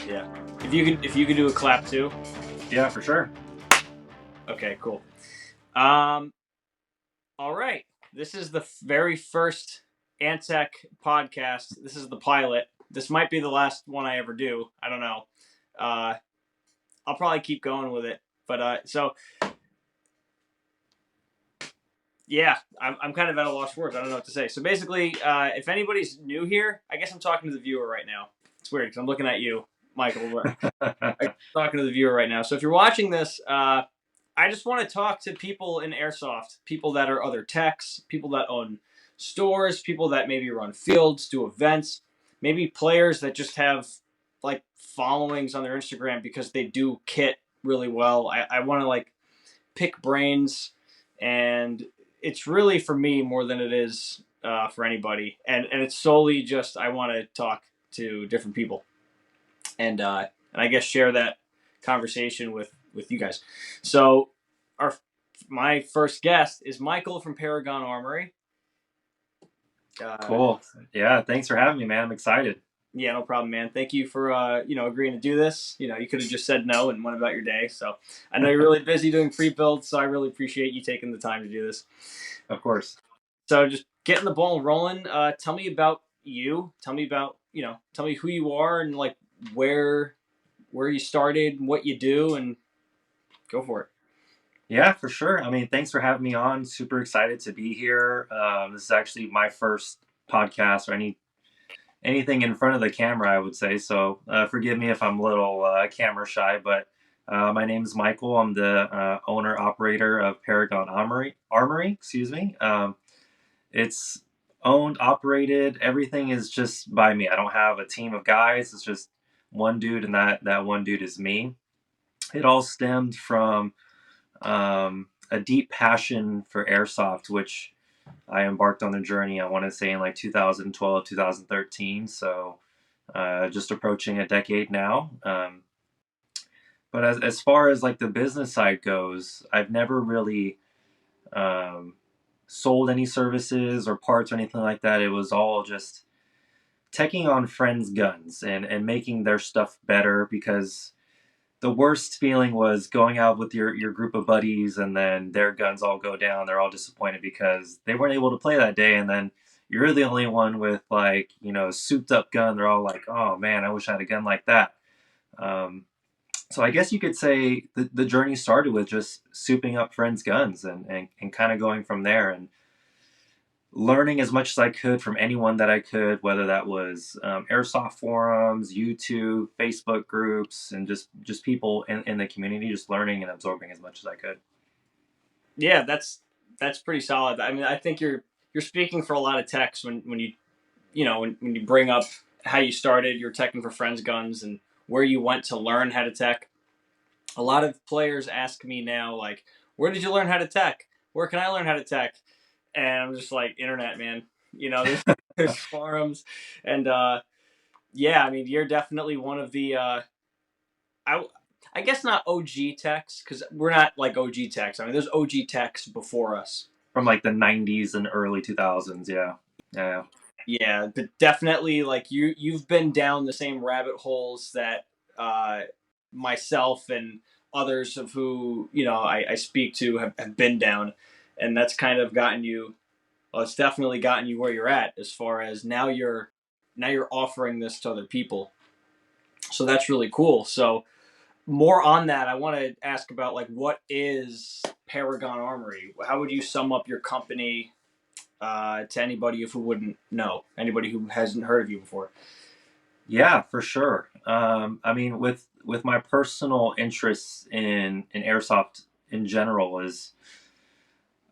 Yeah. If you could do a clap too. Yeah, for sure. Okay, cool. Um, all right. This is the very first AntTech podcast. This is the pilot. This might be the last one I ever do. I don't know. Uh, I'll probably keep going with it. But so yeah, I'm kind of at a loss for words. I don't know what to say. So basically, if anybody's new here, I guess I'm talking to the viewer right now. It's weird because I'm looking at you, Michael. I'm talking to the viewer right now. So if you're watching this, I just want to talk to people in Airsoft, people that are other techs, people that own stores, people that maybe run fields, do events, maybe players that just have like followings on their Instagram because they do kit really well. I want to like pick brains, and it's really for me more than it is for anybody. And it's solely just I want to talk to different people, and I guess share that conversation with you guys. So our my first guest is Michael from Paragon Armory. Uh, Cool. Yeah, thanks for having me, man. I'm excited. yeah, no problem, man. Thank you for agreeing to do this. You could have just said no and went about your day. So I know you're really busy doing free builds, so I really appreciate you taking the time to do this. Of course. So just getting the ball rolling. Tell me about you. Tell me about tell me who you are and like where you started, what you do, and go for it. Yeah, for sure. I mean, thanks for having me on. Super excited to be here. This is actually my first podcast or anything in front of the camera, I would say. So forgive me if I'm a little camera shy, but my name is Michael. I'm the owner operator of Paragon Armory. Excuse me. It's owned, operated. Everything is just by me. I don't have a team of guys. It's just one dude, and that one dude is me. It all stemmed from a deep passion for airsoft, which I embarked on the journey, I want to say in like 2012, 2013. So just approaching a decade now. But as far as like the business side goes, I've never really um, sold any services or parts or anything like that. It was all just teching on friends' guns and making their stuff better, because the worst feeling was going out with your group of buddies and then their guns all go down. They're all disappointed because they weren't able to play that day, and then you're the only one with like a souped up gun. They're all like, "Oh man, I wish I had a gun like that." Um, so I guess you could say the journey started with just souping up friends' guns and kind of going from there, and learning as much as I could from anyone that I could, whether that was airsoft forums, YouTube, Facebook groups, and just people in the community, just learning and absorbing as much as I could. Yeah, that's pretty solid. I mean, I think you're speaking for a lot of techs when when you bring up how you started your teching for friends guns and where you went to learn how to tech. A lot of players ask me now, like, where did you learn how to tech? Where can I learn how to tech? And I'm just like, internet, man. There's forums, and yeah, I mean, you're definitely one of the I I guess not OG techs because we're not like OG techs. I mean, there's OG techs before us. From like the 90s and early 2000s. Yeah. Yeah. Yeah, but definitely like you've been down the same rabbit holes that uh, myself and others of who I speak to have been down, and that's kind of gotten you. Well, it's definitely gotten you where you're at as far as now you're offering this to other people. So that's really cool. So more on that, I want to ask about like what is Paragon Armory? How would you sum up your company to anybody who wouldn't know, anybody who hasn't heard of you before? Yeah, for sure. I mean, with my personal interests in airsoft in general, is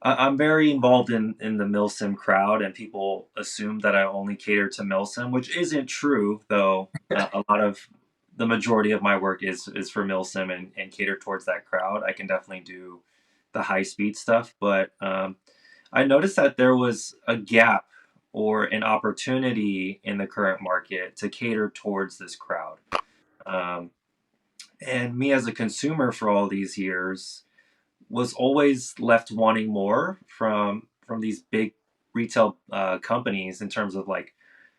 I'm very involved in the Milsim crowd, and people assume that I only cater to Milsim, which isn't true, though. A lot of the majority of my work is for Milsim and cater towards that crowd. I can definitely do the high speed stuff, but I noticed that there was a gap or an opportunity in the current market to cater towards this crowd. Um, and me as a consumer for all these years was always left wanting more from these big retail companies in terms of like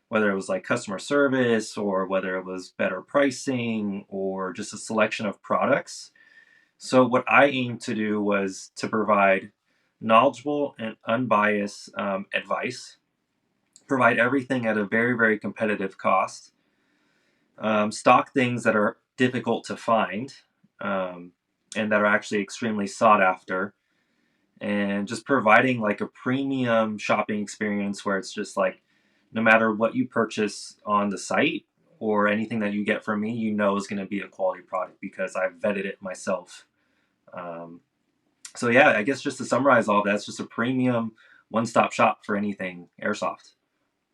whether it was like customer service or whether it was better pricing or just a selection of products. So what I aimed to do was to provide knowledgeable and unbiased advice, provide everything at a very, very competitive cost, stock things that are difficult to find, um, and that are actually extremely sought after, and just providing like a premium shopping experience where it's just like no matter what you purchase on the site or anything that you get from me, you know is going to be a quality product because I've vetted it myself. Um, so yeah, I guess just to summarize all of that, it's just a premium one-stop shop for anything airsoft.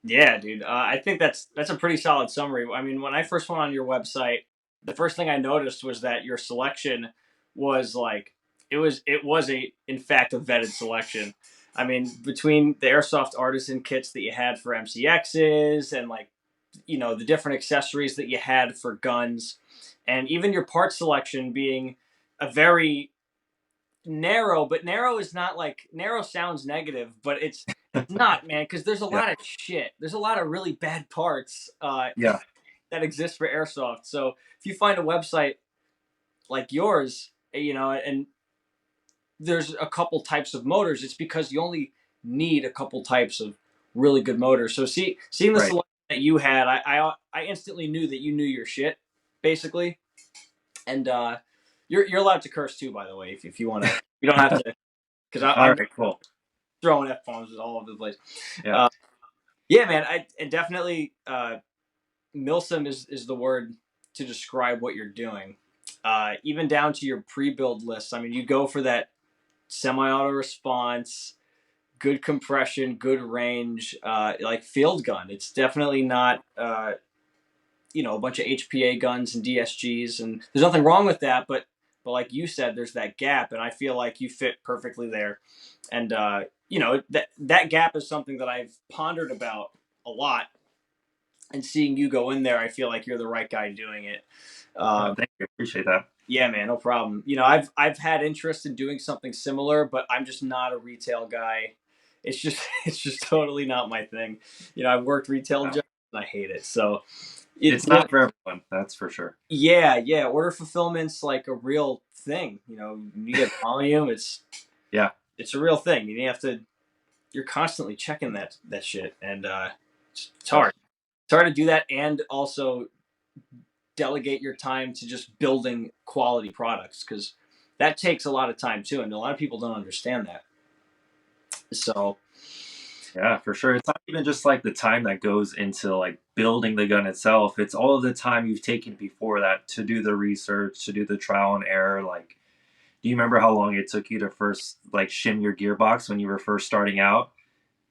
Yeah, dude. I think that's a pretty solid summary. I mean, when I first went on your website, the first thing I noticed was that your selection was like it was a in fact a vetted selection. I mean, between the airsoft artisan kits that you had for MCXs and like the different accessories that you had for guns, and even your part selection being a very narrow, but narrow is not like narrow sounds negative, but it's not, man, because there's a Yeah, lot of shit. There's a lot of really bad parts yeah, that exist for airsoft. So if you find a website like yours, and there's a couple types of motors, it's because you only need a couple types of really good motors. So seeing the right. selection that you had, I instantly knew that you knew your shit, basically. And you're allowed to curse too, by the way, if you want to. You don't have to, because All I'm right, cool. throwing f bombs all over the place. Yeah, Uh, yeah, man, I and definitely Milsim is the word to describe what you're doing. Even down to your pre-build list. I mean, you go for that semi-auto response, good compression, good range, like field gun. It's definitely not a bunch of HPA guns and DSGs, and there's nothing wrong with that. But like you said, there's that gap, and I feel like you fit perfectly there. And that gap is something that I've pondered about a lot. And seeing you go in there, I feel like you're the right guy doing it. thank you. Appreciate that. Yeah, man, no problem. I've had interest in doing something similar, but I'm just not a retail guy. It's just it's just totally not my thing. I've worked retail No. jobs and I hate it. So It's not for everyone, that's for sure. yeah, order fulfillment's like a real thing. You get volume. Yeah, It's a real thing. You're constantly checking that shit, and it's yeah, hard. It's hard to do that and also delegate your time to just building quality products, because that takes a lot of time too, and a lot of people don't understand that. So yeah, for sure. It's not even just like the time that goes into like building the gun itself. It's all of the time you've taken before that to do the research, to do the trial and error. Like, do you remember how long it took you to first like shim your gearbox when you were first starting out?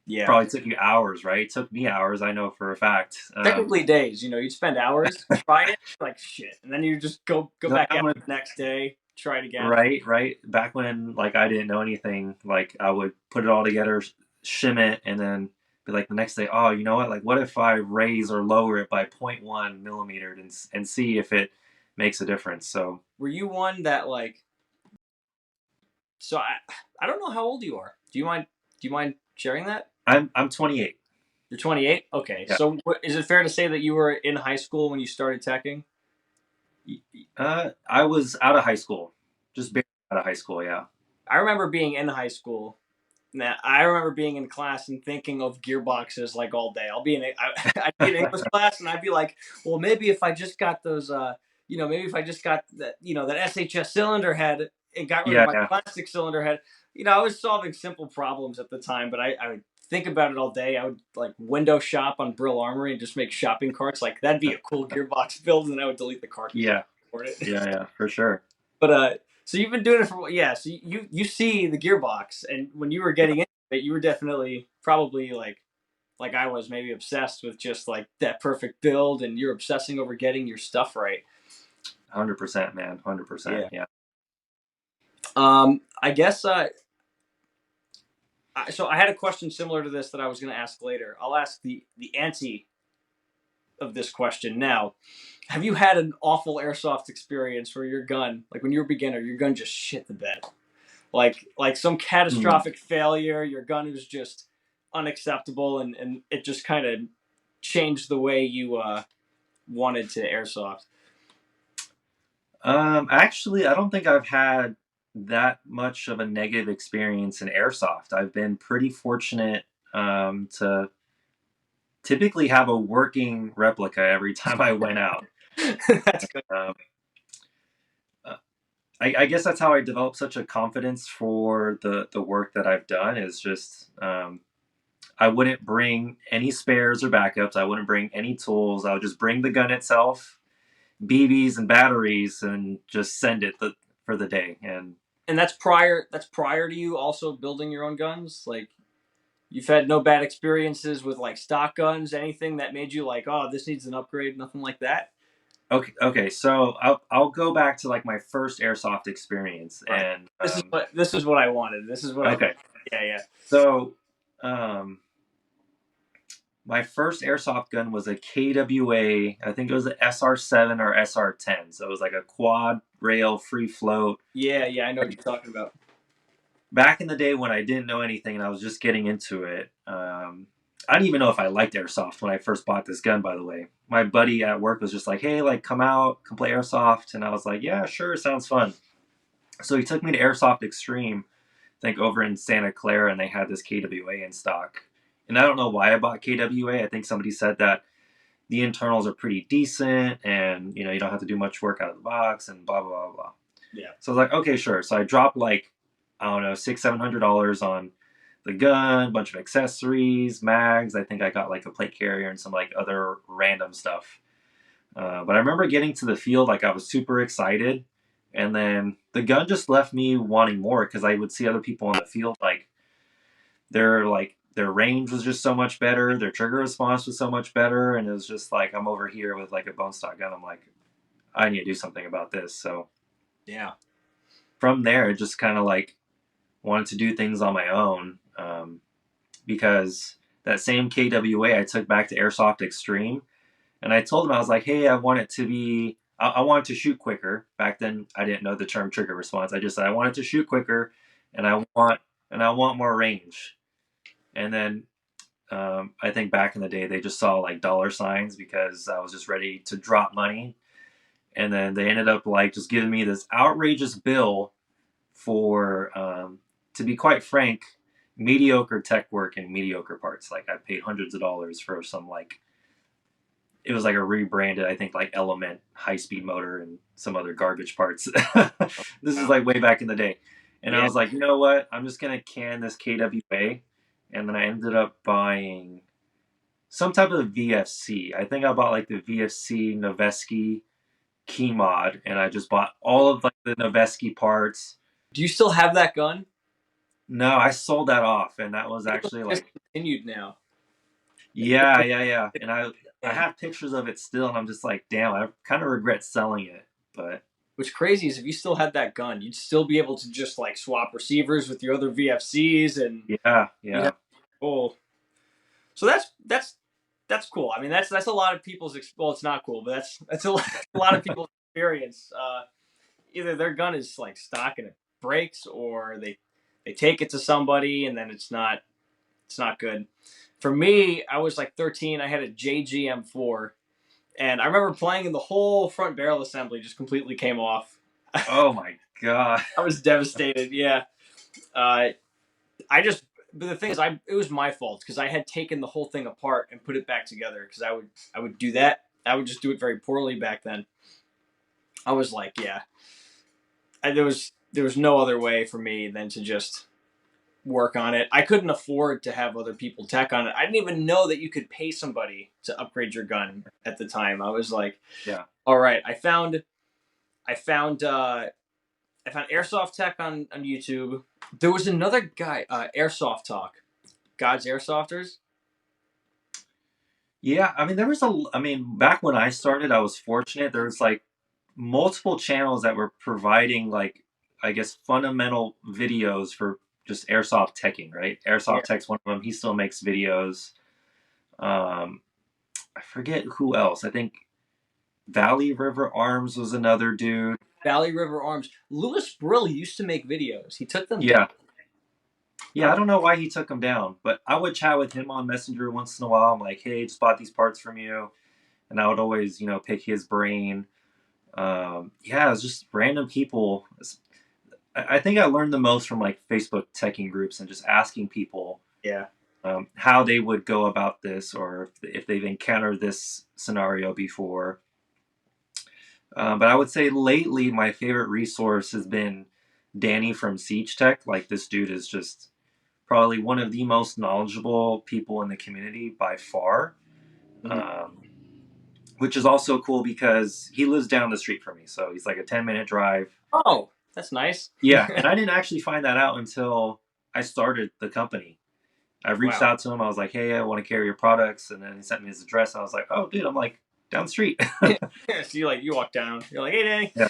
yeah, Probably took you hours, right? It took me hours, I know for a fact. technically days. You'd spend hours, try it, like shit, and then you just go That back out would the next day, try it again. Right, right. Back when like I didn't know anything, like I would put it all together, shim it, and then be like the next day, oh, you know what? Like, what if I raise or lower it by 0.1 millimeter and see if it makes a difference? So Were you one that like? So I don't know how old you are. Do you mind sharing that? I'm 28. You're 28. Okay. Yeah. So is it fair to say that you were in high school when you started teching? I was out of high school, just barely out of high school. Yeah. I remember being in high school. Now, I remember being in class and thinking of gearboxes like all day. I'd be in English class and I'd be like, well, maybe if I just got those, maybe if I just got that SHS cylinder head and got rid of Yeah, my yeah, plastic cylinder head. I was solving simple problems at the time, but I would think about it all day. I would like window shop on Brill Armory and just make shopping carts. Like that'd be a cool gearbox build, and I would delete the cart because I yeah, couldn't afford it. yeah, for sure. But so you've been doing it for yeah. So you see the gearbox, and when you were getting into it, you were definitely probably like I was, maybe obsessed with just like that perfect build, and you're obsessing over getting your stuff right. 100%, man. 100%. Yeah. Yeah. I guess so. I had a question similar to this that I was going to ask later. I'll ask the ante of this question now. Have you had an awful airsoft experience where your gun, like when you were a beginner, your gun just shit the bed? Like some Hmm. catastrophic failure, your gun is just unacceptable, and it just kind of changed the way you wanted to airsoft? Actually, I don't think I've had that much of a negative experience in airsoft. I've been pretty fortunate to typically have a working replica every time I went out. That's good. Um, uh, I guess that's how I developed such a confidence for the work that I've done. Is just I wouldn't bring any spares or backups. I wouldn't bring any tools. I would just bring the gun itself, BBs and batteries, and just send it for the day. And And that's prior. That's prior to you also building your own guns. Like you've had no bad experiences with like stock guns, anything that made you like, oh, this needs an upgrade, nothing like that. okay. So I'll go back to like my first airsoft experience, All right. and This is what I wanted. This is what I. okay. Yeah, yeah. So um, my first airsoft gun was a KWA. I think it was an SR7 or SR10. So it was like a quad rail free float. Yeah, yeah. I know what you're talking about. Back in the day when I didn't know anything and I was just getting into it, I didn't even know if I liked airsoft when I first bought this gun. By the way, my buddy at work was just like, "Hey, like, come out, come play airsoft," and I was like, "Yeah, sure, sounds fun." So he took me to Airsoft Extreme, I think over in Santa Clara, and they had this KWA in stock. And I don't know why I bought KWA. I think somebody said that the internals are pretty decent, and you don't have to do much work out of the box, and blah blah blah blah. Yeah. So I was like, okay, sure. So I dropped like, I don't know, $600-700 on the gun, a bunch of accessories, mags. I think I got like a plate carrier and some like other random stuff. But I remember getting to the field, like I was super excited, and then the gun just left me wanting more because I would see other people on the field like their range was just so much better, their trigger response was so much better, and it was just like I'm over here with like a bone stock gun. I'm like, I need to do something about this. So Yeah. from there, it just kind of like wanted to do things on my own, because that same KWA I took back to Airsoft Extreme, and I told him I was like, hey, I want it to be. I wanted to shoot quicker. Back then, I didn't know the term trigger response. I just said I wanted to shoot quicker, and I want more range. And then I think back in the day, they just saw like dollar signs because I was just ready to drop money. And then they ended up like just giving me this outrageous bill for, to be quite frank, mediocre tech work and mediocre parts. Like I paid hundreds of dollars for some like, it was like a rebranded, I think like Element high speed motor and some other garbage parts. This is Wow. like way back in the day. And I Yeah. was like, you know what? I'm just going to can this KWA. And then I ended up buying some type of VFC. I think I bought like the VFC Noveski key mod, and I just bought all of like the Noveski parts. Do you still have that gun? No, I sold that off, and that was I think actually it's like, discontinued now. yeah. And I Yeah. have pictures of it still, and I'm just like, damn, I kind of regret selling it, but What's crazy is if you still had that gun, you'd still be able to just like swap receivers with your other VFCs, and yeah, you'd yeah, have oh. So that's cool. I mean, that's a lot of people's. Well, it's not cool, but that's a lot of people's experience. Either their gun is like stock and it breaks, or they take it to somebody and then it's not good. For me, I was like 13. I had a JGM4, and I remember playing, and the whole front barrel assembly just completely came off. oh my god, I was devastated. Yeah. Uh, I just. But the thing is, it was my fault because I had taken the whole thing apart and put it back together. Because I would do that. I would just do it very poorly back then. I was like, yeah, there was no other way for me than to just work on it. I couldn't afford to have other people tech on it. I didn't even know that you could pay somebody to upgrade your gun at the time. I was like, yeah, all right, I found Airsoft Tech on YouTube. There was another guy, Airsoft Talk, God's Airsofters. yeah. I mean, back when I started, I was fortunate. There was like multiple channels that were providing like, I guess, fundamental videos for just airsoft teching, right? Yeah, Airsoft Tech's one of them. He still makes videos. um I forget who else. I think Valley River Arms was another dude. Valley River Arms. Louis Brill used to make videos. He took them down. Yeah, Yeah, I don't know why he took them down, but I would chat with him on Messenger once in a while. I'm like, hey, just bought these parts from you, and I would always, pick his brain. Yeah, it's just random people. I think I learned the most from like Facebook teching groups and just asking people Yeah. how they would go about this, or if they've encountered this scenario before. But I would say lately, my favorite resource has been Danny from Siege Tech. Like, this dude is just probably one of the most knowledgeable people in the community by far. Mhm. Um, which is also cool because he lives down the street from me. So he's like a 10-minute drive. Oh, that's nice. Yeah. And I didn't actually find that out until I started the company. I reached Wow. out to him. I was like, hey, I want to carry your products. And then he sent me his address. I was like, oh, dude, I'm like down the street. So you walk down. You're like, hey, Danny. Yeah.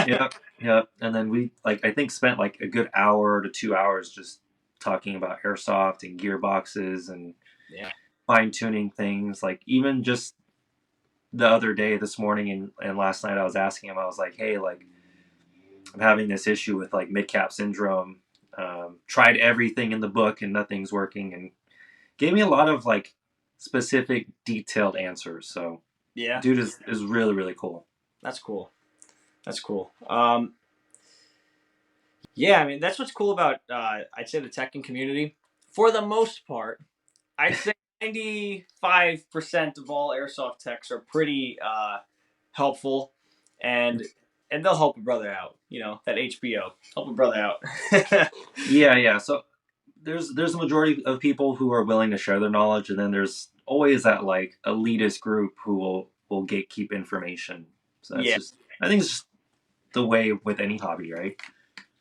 Yep. Yep. And then we, like, I think spent like a good hour to 2 hours just talking about airsoft and gearboxes and Yeah. fine tuning things. Like, even just the other day, this morning and last night, I was asking him, I was like, hey, like, I'm having this issue with like mid cap syndrome. Tried everything in the book and nothing's working, and gave me a lot of like specific, detailed answers. So, Yeah. dude is really really cool. That's cool. That's cool. Yeah, I mean that's what's cool about I'd say the tech and community. For the most part, I'd say 95% of all airsoft techs are pretty helpful, and they'll help a brother out. You know that HBO help a brother out. Yeah, yeah. So there's a majority of people who are willing to share their knowledge, and then there's always that like elitist group who will gatekeep information. So that's Yeah, just, I think it's just the way with any hobby, right?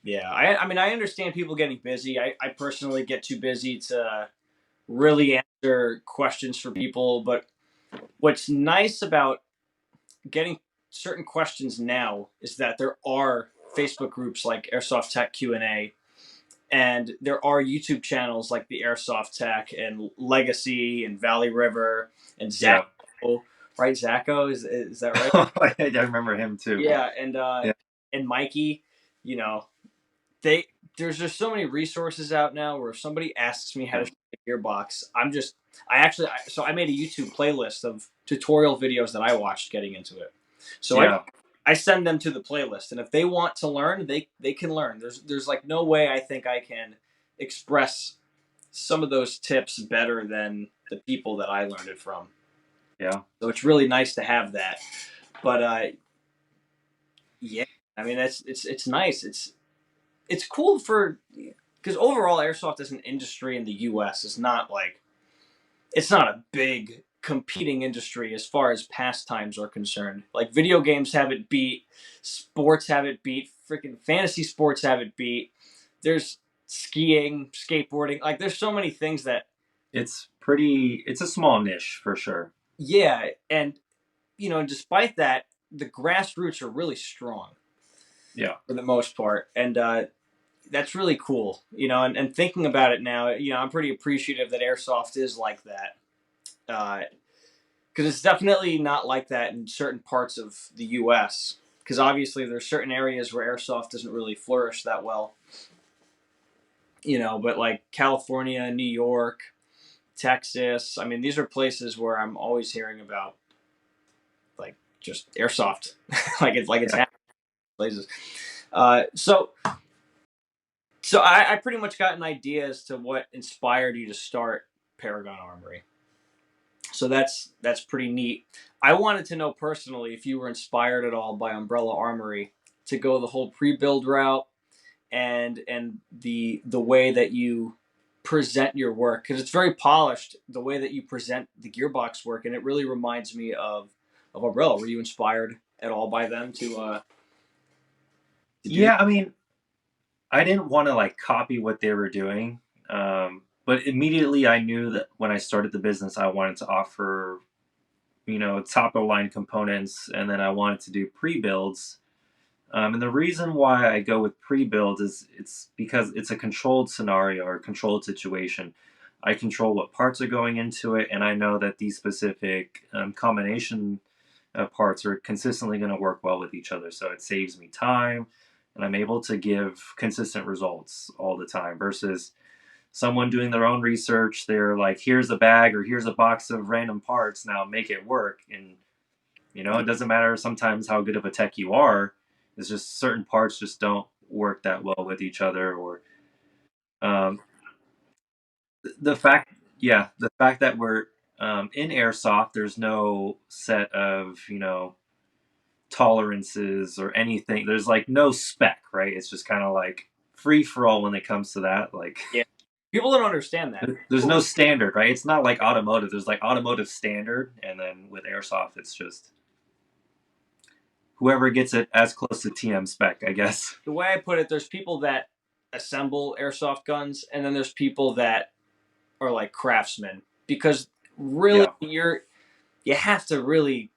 yeah. I mean I understand people getting busy. I personally get too busy to really answer questions for people, but what's nice about getting certain questions now is that there are Facebook groups like Airsoft Tech Q&A, and there are YouTube channels like the Airsoft Tech and Legacy and Valley River and Yeah. Zacho, right? Zacho, is that right? I remember him too. Yeah, Yeah. and Mikey, you know, they there's just so many resources out now where if somebody asks me how to Yeah. shoot a gearbox, so I made a YouTube playlist of tutorial videos that I watched getting into it. So Yeah. I send them to the playlist, and if they want to learn, they can learn. There's like no way I think I can express some of those tips better than the people that I learned it from. Yeah. So it's really nice to have that. But yeah, I mean it's nice. It's cool for because overall airsoft as an industry in the U.S. is not like it's not a big competing industry as far as pastimes are concerned. Like video games have it beat, sports have it beat, freaking fantasy sports have it beat. There's skiing, skateboarding. Like there's so many things that It's a small niche for sure. yeah, and despite that, the grassroots are really strong Yeah. for the most part, and that's really cool. And thinking about it now, I'm pretty appreciative that airsoft is like that. Because it's definitely not like that in certain parts of the U.S. Because obviously there's certain areas where airsoft doesn't really flourish that well. But like California, New York, Texas, I mean, these are places where I'm always hearing about like just airsoft, like it's Yeah. happening in places. So I pretty much got an idea as to what inspired you to start Paragon Armory. So that's pretty neat. I wanted to know personally if you were inspired at all by Umbrella Armory to go the whole pre-build route and the way that you present your work because it's very polished the way that you present the gearbox work and it really reminds me of Umbrella. Were you inspired at all by them to do that? Yeah. I mean, I didn't want to like copy what they were doing, but immediately I knew that when I started the business, I wanted to offer top of the line components, and then I wanted to do pre builds. And the reason why I go with pre builds is it's because it's a controlled scenario or a controlled situation. I control what parts are going into it, and I know that these specific combination parts are consistently going to work well with each other. So it saves me time, and I'm able to give consistent results all the time. Versus someone doing their own research. They're like, here's a bag or here's a box of random parts. Now make it work. And it doesn't matter sometimes how good of a tech you are. It's just certain parts just don't work that well with each other. Or um, the fact, yeah, the fact that we're in airsoft, there's no set of tolerances or anything. There's like no spec, right? It's just kind of like free for all when it comes to that. Like, Yeah. People don't understand that. there's no standard, right? It's not like automotive. There's like automotive standard, and then with airsoft, it's just whoever gets it as close to TM spec, I guess. The way I put it, there's people that assemble airsoft guns, and then there's people that are like craftsmen, because really Yeah. you have to really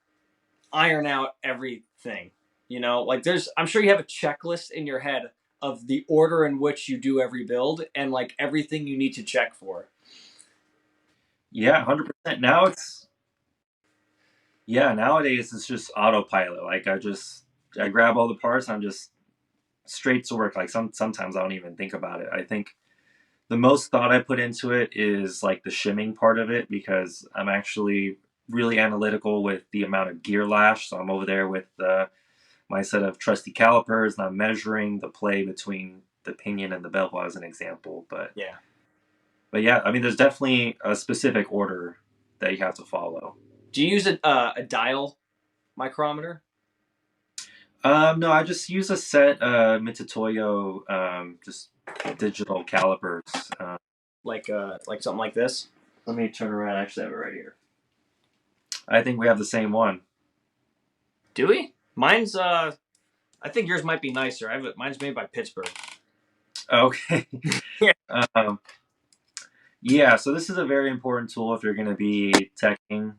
iron out everything. Like I'm sure you have a checklist in your head of the order in which you do every build and like everything you need to check for. Yeah, 100%. Now it's nowadays it's just autopilot. Like I grab all the parts, I'm just straight to work. Like sometimes I don't even think about it. I think the most thought I put into it is like the shimming part of it, because I'm actually really analytical with the amount of gear lash. So I'm over there with my set of trusty calipers, and I'm measuring the play between the pinion and the bevel as an example. Yeah. But yeah, I mean, there's definitely a specific order that you have to follow. Do you use a dial micrometer? No, I just use a set Mitutoyo just digital calipers. Like something like this? Let me turn around. I actually have it right here. I think we have the same one. Do we? Mine's I think yours might be nicer. Mine's made by Pittsburgh. Okay. Yeah. Yeah, so this is a very important tool if you're going to be teching.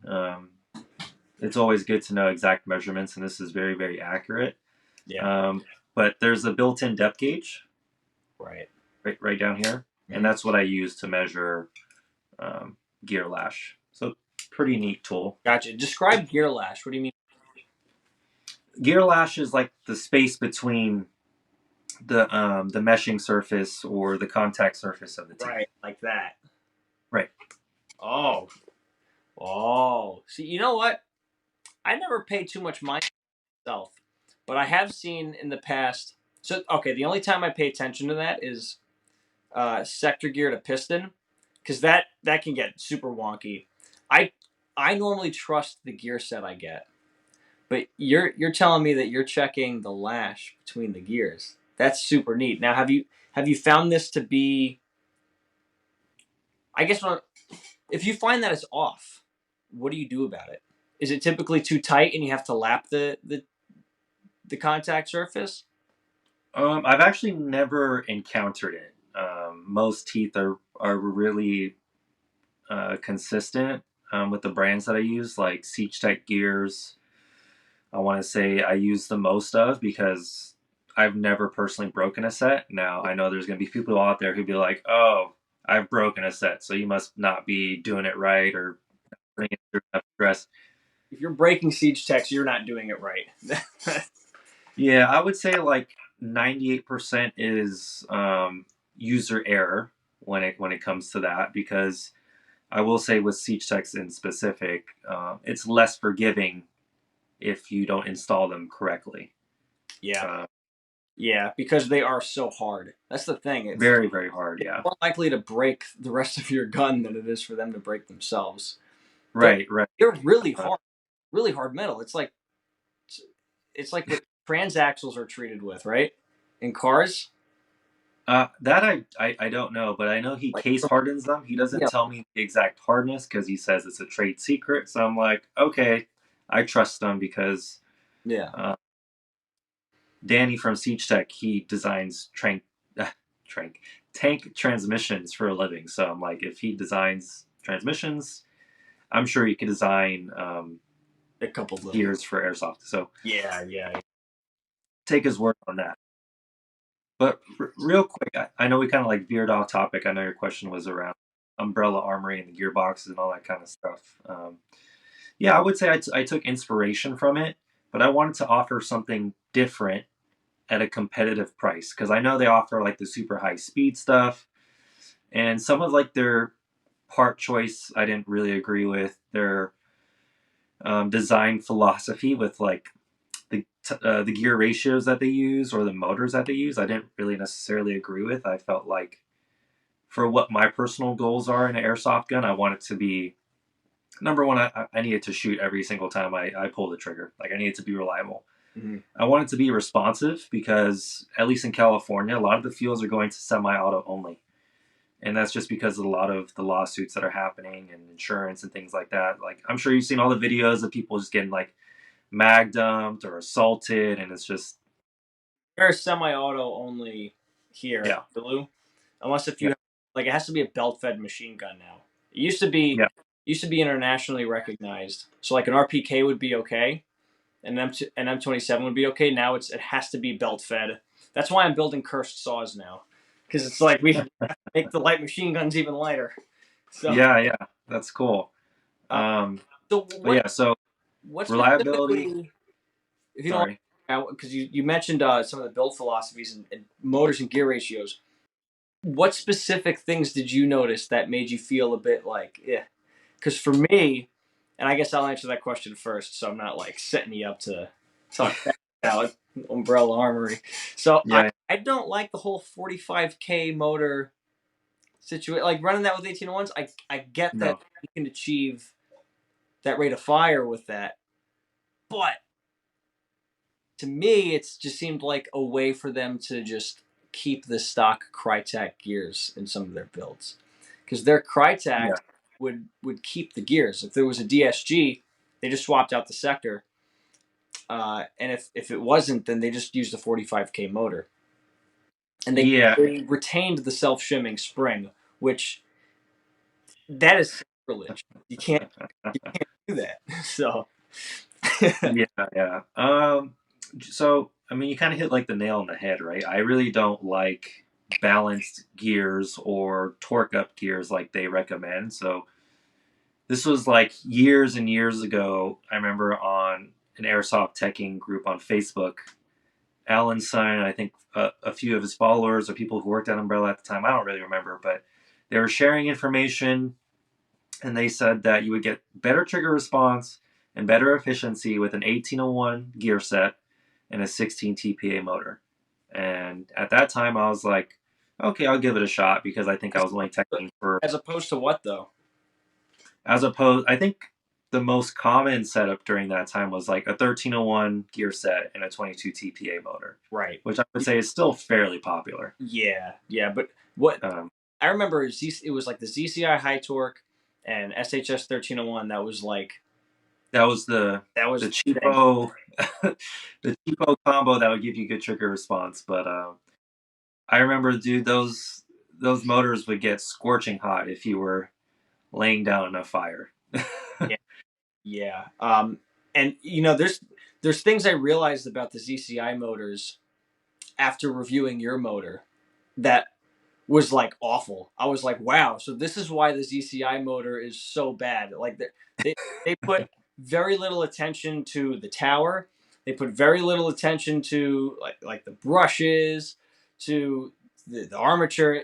It's always good to know exact measurements, and this is very, very accurate. Yeah. But there's a built-in depth gauge Right. right down here, and that's what I use to measure gear lash. So pretty neat tool. Gotcha. Describe gear lash. What do you mean? Gear lash is like the space between the meshing surface or the contact surface of the teeth. Right, like that. Right. Oh. Oh. See, you know what? I never paid too much mind myself, but I have seen in the past. So, okay, the only time I pay attention to that is sector gear to piston, because that can get super wonky. I I normally trust the gear set I get, but you're telling me that you're checking the lash between the gears. That's super neat. Now, have you found this to be? I guess if you find that it's off, what do you do about it? Is it typically too tight and you have to lap the contact surface? I've actually never encountered it. Most teeth are really consistent with the brands that I use, like SeachTech gears. I want to say I use the most of, because I've never personally broken a set. Now I know there's going to be people out there who'd be like, "Oh, I've broken a set, so you must not be doing it right or putting it through enough stress." If you're breaking siege text, you're not doing it right. Yeah, I would say like 98% is user error when it comes to that, because I will say with siege text in specific, it's less forgiving if you don't install them correctly. Yeah. Uh, Yeah, because they are so hard. That's the thing. It's Very, very hard. Yeah. more likely to break the rest of your gun than it is for them to break themselves. Right. Right. They're really hard metal. It's like what transaxles are treated with, right? In cars. That I don't know, but I know he Like, case hardens them. He doesn't yeah, tell me the exact hardness because he says it's a trade secret. So I'm like, okay, I trust them, because yeah. Danny from Siege Tech, he designs trank, tank transmissions for a living. So I'm like, if he designs transmissions, I'm sure he could design A couple of them. gears for airsoft. So Yeah. take his word on that. But real quick, I know we kind of like veered off topic. I know your question was around Umbrella Armory and the gearboxes and all that kind of stuff. Yeah, I would say I took inspiration from it, but I wanted to offer something different at a competitive price, because I know they offer like the super high speed stuff, And some of like their part choice I didn't really agree with. Their design philosophy with like the gear ratios that they use or the motors that they use, I didn't really necessarily agree with. I felt like for what my personal goals are in an airsoft gun, I want it to be number one. I need it to shoot every single time I pull the trigger. Like I need it to be reliable. Mm-hmm. I want it to be responsive because at least in California, a lot of the fields are going to semi-auto only. And that's just because of a lot of the lawsuits that are happening and insurance and things like that. Like I'm sure you've seen all the videos of people just getting like mag dumped or assaulted, and it's just There's semi-auto only here at yeah, Zulu, unless if you yeah, have, like it has to be a belt-fed machine gun now. It used to be internationally recognized, so like an RPK would be okay, and an M27 would be okay. Now it has to be belt-fed. That's why I'm building cursed saws now, because it's like we have to make the light machine guns even lighter. So, yeah. That's cool. uh, Um, so but yeah, so what reliability. specifically, if you don't, Sorry. because you mentioned some of the build philosophies and motors and gear ratios. What specific things did you notice that made you feel a bit like, yeah? Because for me, and I guess I'll answer that question first, so I'm not like setting you up to talk about Umbrella Armory. So I, Yeah, I don't like the whole 45K motor situation. Like running that with 1801s, I get that no. you can achieve that rate of fire with that, but to me, it's just seemed like a way for them to just keep the stock Crytek gears in some of their builds, because their Crytek Yeah, would keep the gears. If there was a DSG, they just swapped out the sector, and if it wasn't, then they just used the 45K motor, and yeah, they retained the self shimming spring, which that is sacrilege. You can't do that. So yeah, yeah. So I mean, you kind of hit like the nail on the head, right? I really don't like balanced gears or torque up gears like they recommend. So this was like years and years ago. I remember on an airsoft teching group on Facebook, Alan Stein, I think a few of his followers or people who worked at Umbrella at the time, I don't really remember, but they were sharing information and they said that you would get better trigger response and better efficiency with an 1801 gear set and a 16 TPA motor. And at that time, I was like, okay, I'll give it a shot because I think I was only teching for, as opposed to what though? as opposed, I think the most common setup during that time was like a 1301 gear set and a 22 TPA motor, Right. which I would say is still fairly popular. Yeah, yeah, but what Um, I remember is it was like the ZCI High Torque and SHS 1301. That was like that was the that was the the thing. cheapo the cheapo combo that would give you good trigger response. But I remember, dude, those motors would get scorching hot if you were laying down enough fire. Yeah, yeah. And there's things I realized about the ZCI motors after reviewing your motor that was like awful. I was like, wow, so this is why the ZCI motor is so bad. Like they put very little attention to the tower. They put very little attention to like the brushes, to the armature.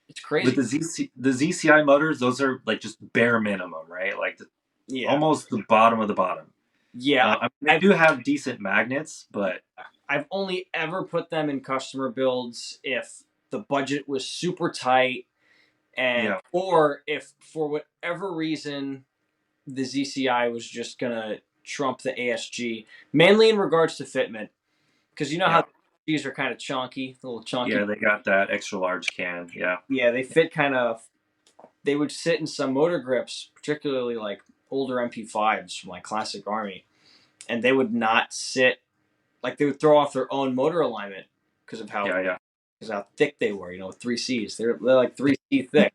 It's With crazy. the ZCI motors, those are like just bare minimum, right? Like Yeah, almost the bottom of the bottom. yeah. I mean, they I've do have decent magnets, but I've only ever put them in customer builds if the budget was super tight, and yeah, or if for whatever reason the ZCI was just gonna trump the ASG, mainly in regards to fitment, because you know how yeah, these are kind of chunky, little chunky. yeah. They got that extra large can. Yeah, Yeah, they fit kind of. They would sit in some motor grips, particularly like older MP5s from like Classic Army, and they would not sit. Like they would throw off their own motor alignment because of how yeah, because how thick they were. With 3Cs, they're like 3C thick.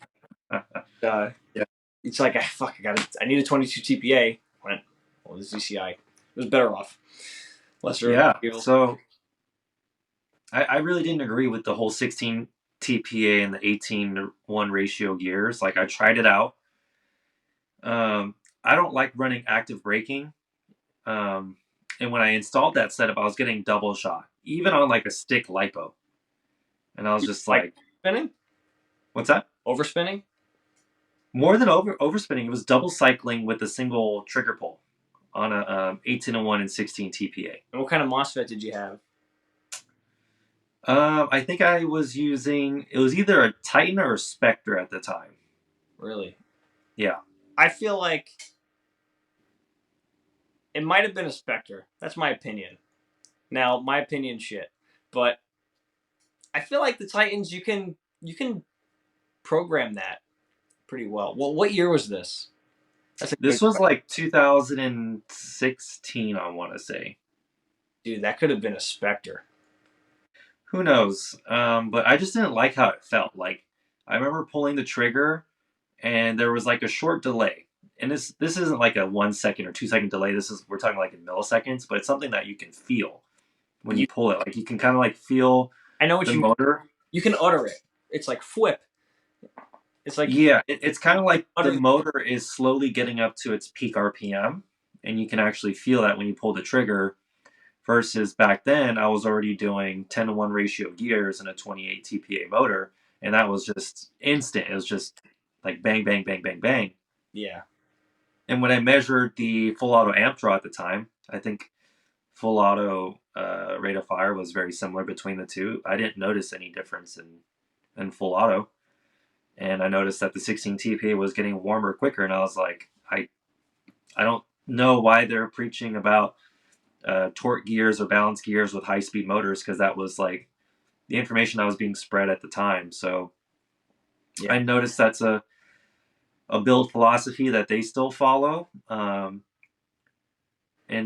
yeah, Uh, yeah. it's like I need a 22 TPA. Went well the ZCI. It was better off. Lesser of Yeah. evil. So I really didn't agree with the whole 16 TPA and the 18:1 ratio gears. Like I tried it out. I don't like running active braking. Um, and when I installed that setup, I was getting double shot, even on like a stick lipo. And I was just Like like, spinning. What's that? Overspinning? More than overspinning, it was double cycling with a single trigger pull on a 1801 and 16 TPA. And what kind of MOSFET did you have? I think I was using, it was either a Titan or a Spectre at the time. Really? Yeah. I feel like it might have been a Spectre. That's my opinion. Now, my opinion shit. But I feel like the Titans, you can program that pretty well. Well, what year was this? That's a good This was question. like 2016, I want to say. Dude, that could have been a Spectre. Who knows? But I just didn't like how it felt. Like, I remember pulling the trigger and there was like a short delay. And this isn't like a 1 second or 2 second delay. We're talking like in milliseconds, but it's something that you can feel when you You, pull it. Like you can kind of like feel I know what the you mean. motor. You can utter it. It's like flip. It's like Yeah, it's kind of like the utter. motor is slowly getting up to its peak RPM, and you can actually feel that when you pull the trigger. Versus back then, I was already doing 10-to-1 ratio gears and a 28 TPA motor, and that was just instant. It was just like bang, bang, bang, bang, bang. Yeah. And when I measured the full auto amp draw at the time, I think full auto rate of fire was very similar between the two. I didn't notice any difference in full auto. And I noticed that the 16 TPA was getting warmer quicker, and I was like, I don't know why they're preaching about torque gears or balance gears with high speed motors, because that was like the information that was being spread at the time. So Yeah. I noticed that's a build philosophy that they still follow. And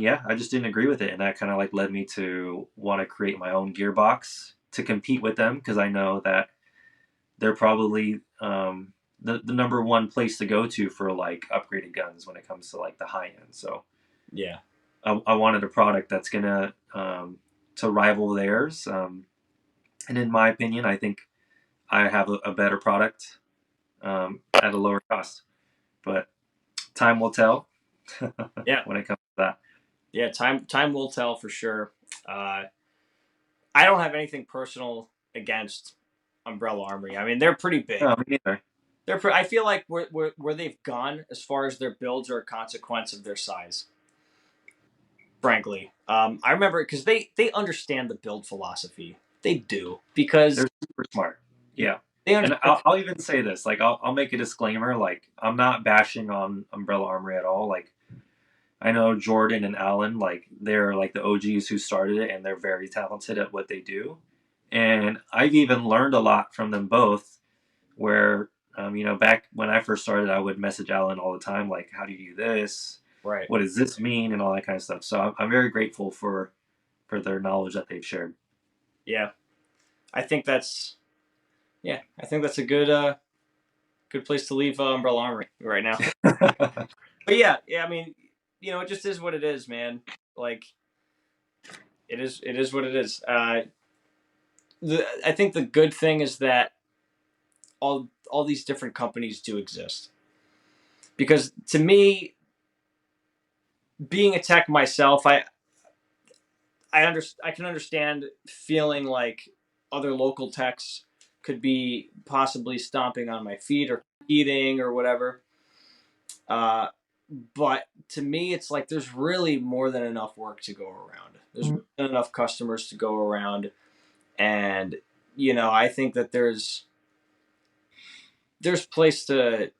yeah, I just didn't agree with it. And that kind of like led me to want to create my own gearbox to compete with them, because I know that they're probably the number one place to go to for like upgraded guns when it comes to like the high end. So Yeah. I wanted a product that's gonna to rival theirs. And in my opinion, I think I have a better product at a lower cost. But time will tell Yeah. when it comes to that. Yeah. Time will tell for sure. Uh, I don't have anything personal against Umbrella Armory. I mean, they're pretty big. No, me neither. I feel like where they've gone as far as their builds are a consequence of their size. Frankly, I remember because they understand the build philosophy. They do because They're super smart. Yeah. they And understand. I'll even say this, like I'll make a disclaimer, like I'm not bashing on Umbrella Armory at all. Like I know Jordan and Alan, like they're like the OGs who started it, and they're very talented at what they do. And I've even learned a lot from them both. Where back when I first started, I would message Alan all the time, like, "How do you do this? Right. What does this mean?" and all that kind of stuff. So I'm very grateful for their knowledge that they've shared. Yeah. I think that's I think that's a good place to leave Umbrella Armory right now. But yeah. I mean, it just is what it is, man. Like it is what it is. I think the good thing is that all these different companies do exist because to me, being a tech myself, I can understand feeling like other local techs could be possibly stomping on my feet or eating or whatever. Uh, but to me, it's like there's really more than enough work to go around. There's more than enough customers to go around, and I think that there's place to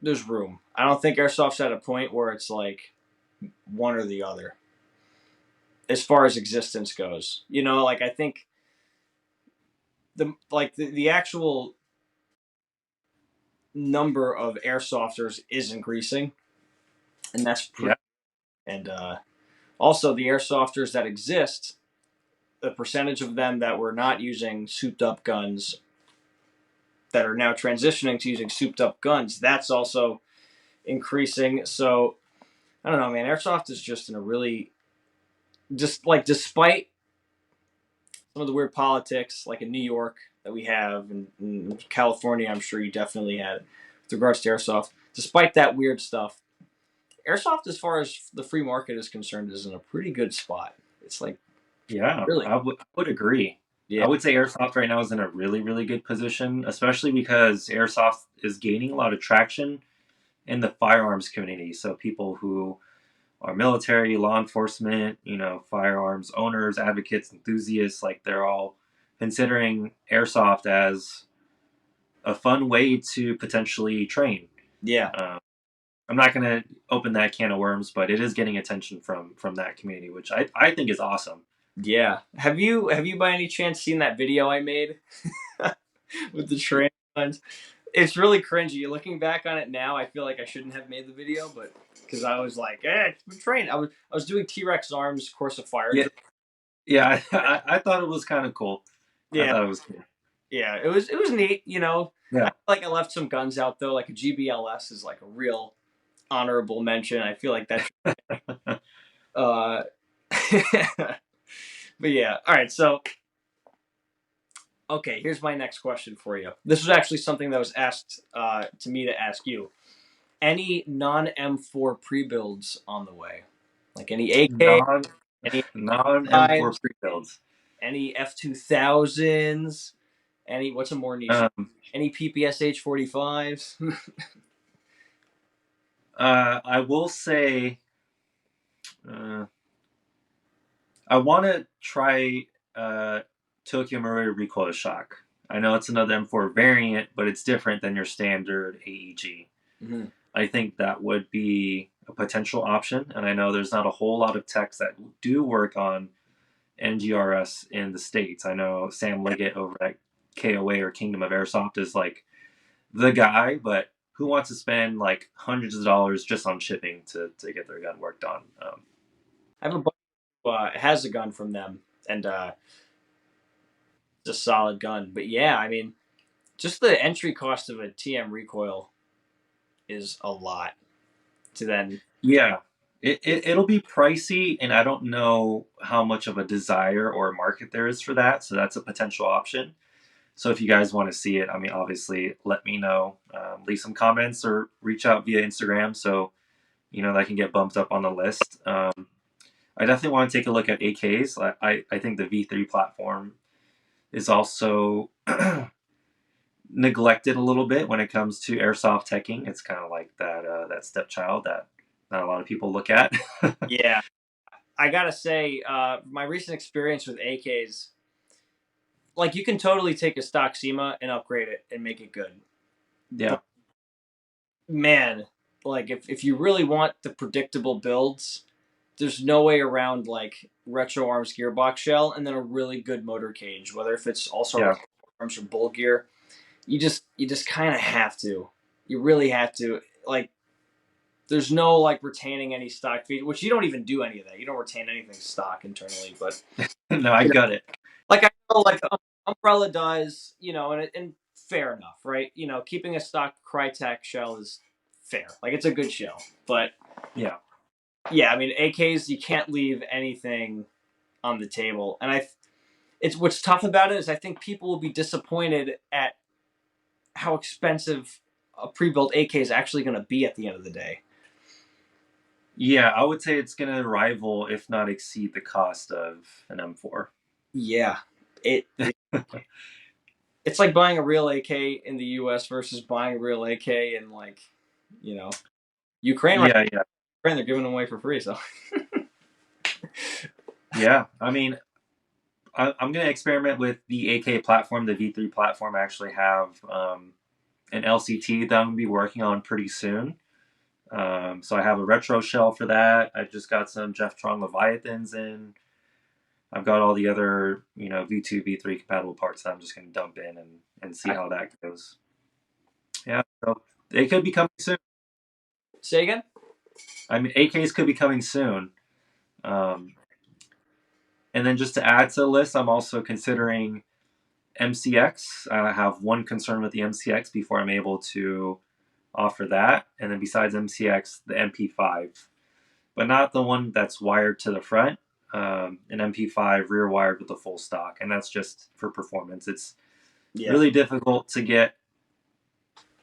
there's room. I don't think airsoft's at a point where it's like one or the other as far as existence goes. Like I think the actual number of airsofters is increasing, and that's Yeah, and also the airsofters that exist, the percentage of them that were not using souped up guns that are now transitioning to using souped up guns, that's also increasing. So I don't know, man. Airsoft is just in a really just like despite some of the weird politics, like in New York that we have, and in California, I'm sure you definitely had with regards to airsoft. Despite that weird stuff, airsoft, as far as the free market is concerned, is in a pretty good spot. It's like yeah, really, I would agree. Yeah. I would say Airsoft right now is in a really, really good position, especially because Airsoft is gaining a lot of traction in the firearms community. So people who are military, law enforcement, firearms owners, advocates, enthusiasts, like they're all considering Airsoft as a fun way to potentially train. Yeah. I'm not going to open that can of worms, but it is getting attention from that community, which I think is awesome. Yeah. Have you by any chance seen that video I made with the train guns? It's really cringy. Looking back on it now, I feel like I shouldn't have made the video, but because I was like, train. I was doing T-Rex arms course of fire. Yeah, yeah, I thought it was kind of cool. I Yeah, thought it was cool. yeah. It was neat. I Yeah. feel like I left some guns out though. Like a GBLS is like a real honorable mention. I feel like that. Uh, but yeah. All right. So okay, here's my next question for you. This was actually something that was asked to me to ask you. Any non M4 pre builds on the way? Like any AK, non any non M4 fives, pre builds. any F2000s, any what's a more niche? Any PPSH 45s? I will say, uh, I want to try Tokyo Marui Recoil Shock. I know it's another M4 variant, but it's different than your standard AEG. Mm-hmm. I think that would be a potential option, and I know there's not a whole lot of techs that do work on NGRS in the States. I know Sam Liggett over at KOA or Kingdom of Airsoft is like the guy, but who wants to spend like hundreds of dollars just on shipping to get their gun worked on? I have a buddy who has a gun from them, and it's a solid gun. But yeah, I mean, just the entry cost of a TM recoil is a lot to then. Yeah, it'll be pricey, and I don't know how much of a desire or a market there is for that. So that's a potential option. So if you guys want to see it, I mean, obviously, let me know. Leave some comments or reach out via Instagram so that can get bumped up on the list. I definitely want to take a look at AKs. I think the V3 platform is also neglected a little bit when it comes to airsoft teching. It's kind of like that stepchild that not a lot of people look at. Yeah, I gotta say, my recent experience with AKs, like you can totally take a stock SEMA and upgrade it and make it good. Yeah, But man, like if you really want the predictable builds, there's no way around like retro arms gearbox shell and then a really good motor cage, whether if it's also yeah, arms or bull gear. You just kind of have to. You really have to. Like there's no like retaining any stock feed, which you don't even do any of that. You don't retain anything stock internally, but no, I you know, got it. like I know like the Umbrella does, and fair enough, right? Keeping a stock Crytek shell is fair. Like it's a good shell, but Yeah, yeah, I mean AKs you can't leave anything on the table, and it's what's tough about it is I think people will be disappointed at how expensive a pre-built AK is actually going to be at the end of the day. yeah, I would say it's gonna rival, if not exceed, the cost of an M4. Yeah, it's like buying a real AK in the U.S. versus buying a real AK in like, you know, Ukraine. Right, Yeah, yeah, Ukraine they're giving them away for free. So yeah. I mean, I'm gonna experiment with the AK platform, the V3 platform. I actually have an LCT that I'm gonna be working on pretty soon. So I have a retro shell for that. I've just got some Jeff Trong Leviathans in. I've got all the other, V2, V3 compatible parts that I'm just going to dump in and see how that goes. Yeah, so they could be coming soon. say again. I mean, AKs could be coming soon. Um, and then just to add to the list, I'm also considering MCX. I have one concern with the MCX before I'm able to offer that. And then besides MCX, the MP5, but not the one that's wired to the front. An MP5 rear wired with a full stock, and that's just for performance. It's Yeah, really difficult to get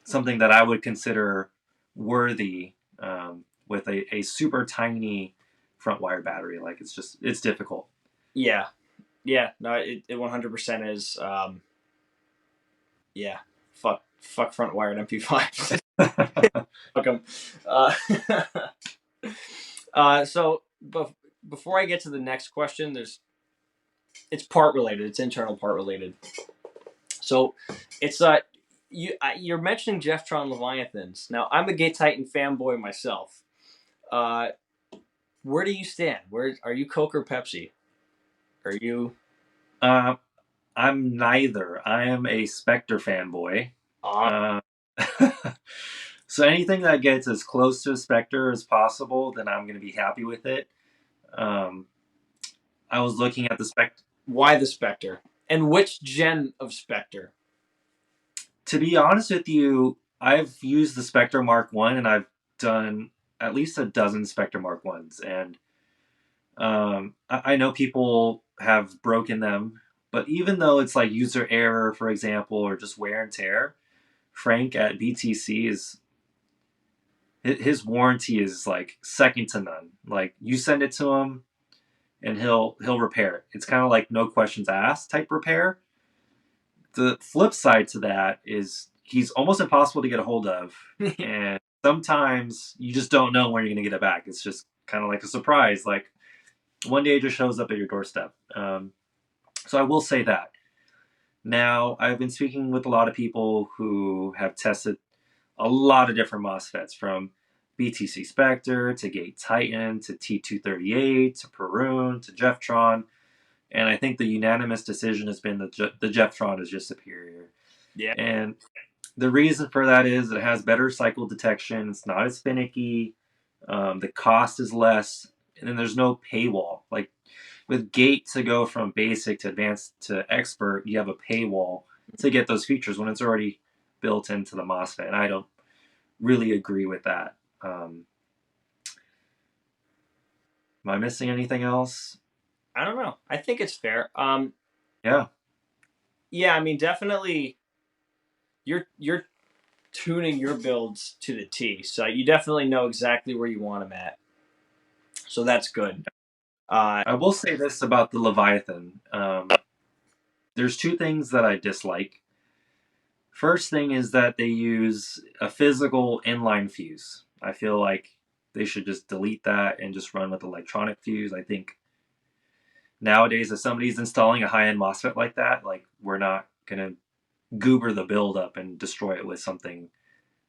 something that I would consider worthy with a super tiny front wire battery. Like it's difficult. yeah, Yeah, no, it 100% is. Yeah, fuck front wired MP5s. Fuck them. Uh, so, before I get to the next question, it's part related. It's internal part related. So, it's you're mentioning Jeftron Leviathans. Now, I'm a Gay Titan fanboy myself. Uh, where do you stand? Where are you, Coke or Pepsi? Are you? uh, I'm neither. I am a Spectre fanboy. Uh, Uh, so anything that gets as close to a Spectre as possible, then I'm going to be happy with it. Um, I was looking at the Spectre. why the Spectre? And which gen of Spectre? To be honest with you, I've used the Spectre Mark One, and I've done at least a dozen Spectre Mark Ones, and I know people have broken them, but even though it's like user error, for example, or just wear and tear, Frank at BTC is his warranty is like second to none. Like you send it to him, and he'll repair it. It's kind of like no questions asked type repair. The flip side to that is he's almost impossible to get a hold of, and sometimes you just don't know when you're going to get it back. It's just kind of like a surprise. Like one day it just shows up at your doorstep. So I will say that. Now, I've been speaking with a lot of people who have tested a lot of different MOSFETs from BTC Spectre to Gate Titan to T238 to Perun to Jeftron. And I think the unanimous decision has been that the Jeftron is just superior. Yeah. And the reason for that is it has better cycle detection. It's not as finicky. The cost is less. And then there's no paywall. Like with Gate to go from basic to advanced to expert, you have a paywall to get those features when it's already built into the MOSFET. And I don't really agree with that. Am I missing anything else? I don't know. I think it's fair. Yeah. Yeah, I mean, definitely, you're tuning your builds to the T, so you definitely know exactly where you want them at. So that's good. I will say this about the Leviathan. There's two things that I dislike. First thing is that they use a physical inline fuse. I feel like they should just delete that and just run with electronic fuse. I think nowadays, if somebody's installing a high-end MOSFET like that, like we're not gonna goober the build up and destroy it with something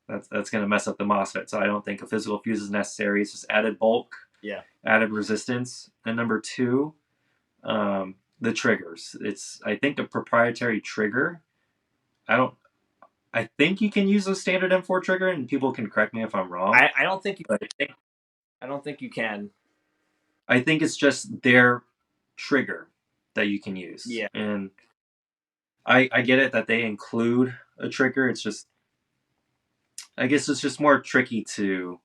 that's gonna mess up the MOSFET. So I don't think a physical fuse is necessary. It's just added bulk, Yeah. added resistance. And number two, the triggers. It's I think a proprietary trigger. I don't. I think you can use a standard M4 trigger, and people can correct me if I'm wrong. I don't think you. But I don't think you can. I think it's just their trigger that you can use. Yeah. And I get it that they include a trigger. It's just I guess it's just more tricky to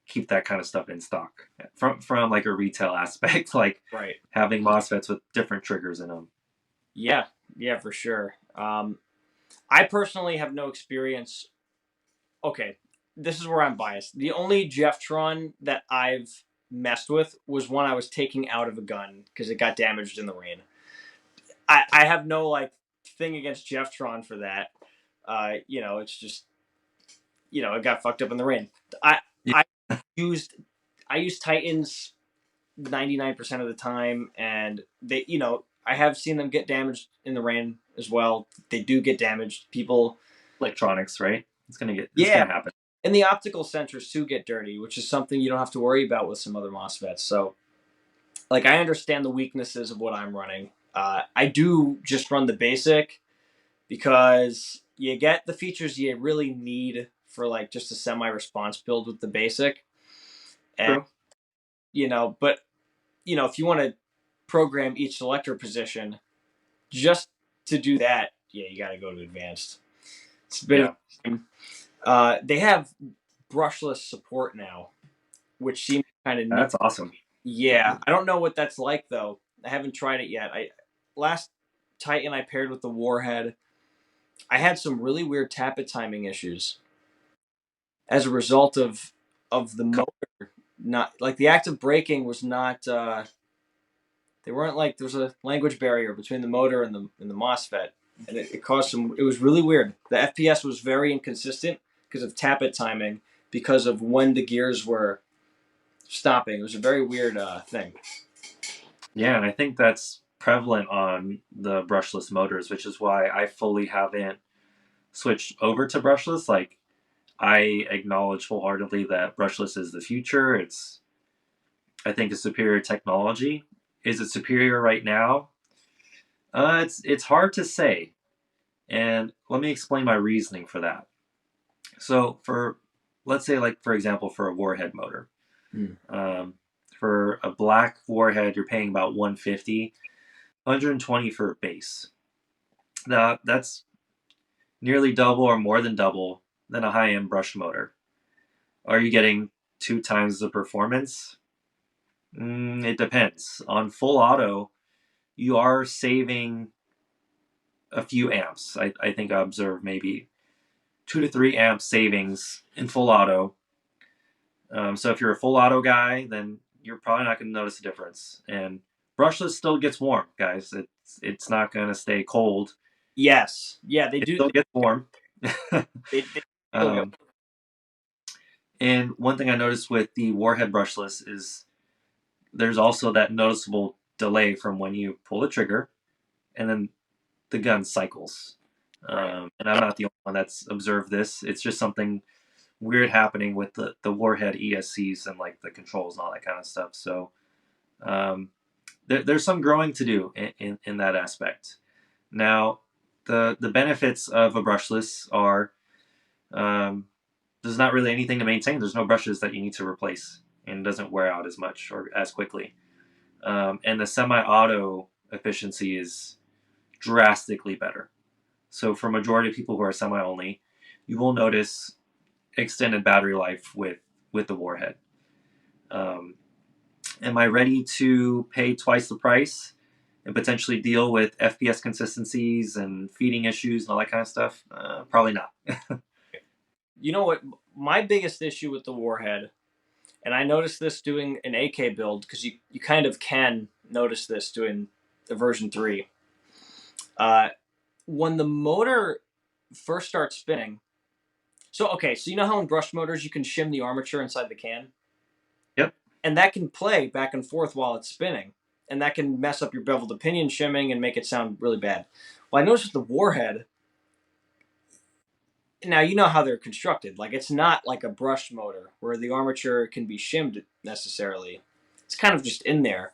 keep that kind of stuff in stock from like a retail aspect, like Right. having MOSFETs with different triggers in them. Yeah. Yeah, for sure. I personally have no experience. Okay, this is where I'm biased. The only Jeftron that I've messed with was one I was taking out of a gun because it got damaged in the rain. I have no like thing against Jeftron for that. It's just it got fucked up in the rain. I Yeah. I used I use Titans 99% of the time, and they I have seen them get damaged in the rain as well. They do get damaged. People, Electronics, right? It's gonna yeah, happen. and the optical sensors too get dirty, which is something you don't have to worry about with some other MOSFETs. So, like, I understand the weaknesses of what I'm running. I do just run the basic because you get the features you really need for like just a semi-response build with the basic, and True. but if you want to program each selector position just to do that, yeah, you got to go to advanced. It's a bit Yeah. they have brushless support now, which seems kind of neat. That's awesome. Yeah, I don't know what that's like though. I haven't tried it yet. I last Titan I paired with the Warhead, I had some really weird tappet timing issues as a result of the motor not like the active braking was not They weren't like there was a language barrier between the motor and the MOSFET, and it caused some. It was really weird. The FPS was very inconsistent because of tappet timing, because of when the gears were stopping. It was a very weird thing. Yeah, and I think that's prevalent on the brushless motors, which is why I fully haven't switched over to brushless. Like, I acknowledge wholeheartedly that brushless is the future. It's, I think, a superior technology. Is it superior right now? It's hard to say, and let me explain my reasoning for that. So, for let's say, like for example, for a warhead motor, Mm. um, for a black warhead, you're paying about 150, 120 for a base. Now that's nearly double or more than double than a high-end brush motor. Are you getting 2 times the performance? It depends. On full auto, you are saving a few amps. I think I observed maybe 2 to 3 amps savings in full auto. So if you're a full auto guy, then you're probably not going to notice a difference. And brushless still gets warm, guys. It's not going to stay cold. Yes, yeah, they It do. still gets warm. They still get. um, and one thing I noticed with the Warhead brushless is there's also that noticeable delay from when you pull the trigger and then the gun cycles. Right. And I'm not the only one that's observed this. It's just something weird happening with the Warhead ESCs and like the controls and all that kind of stuff. So um, there's some growing to do in that aspect. Now, the benefits of a brushless are um, there's not really anything to maintain. There's no brushes that you need to replace, and it doesn't wear out as much or as quickly. And the semi-auto efficiency is drastically better. So for majority of people who are semi-only, you will notice extended battery life with the Warhead. Um, am I ready to pay twice the price and potentially deal with FPS consistencies and feeding issues and all that kind of stuff? Probably not. You know what? My biggest issue with the Warhead, and I noticed this doing an AK build because you kind of can notice this doing the version 3. Uh, when the motor first starts spinning, so okay, so you know how in brush motors you can shim the armature inside the can, Yep. and that can play back and forth while it's spinning, and that can mess up your beveled to pinion shimming and make it sound really bad. Well, I noticed with the Warhead, now you know how they're constructed. Like it's not like a brush motor where the armature can be shimmed necessarily. It's kind of just in there.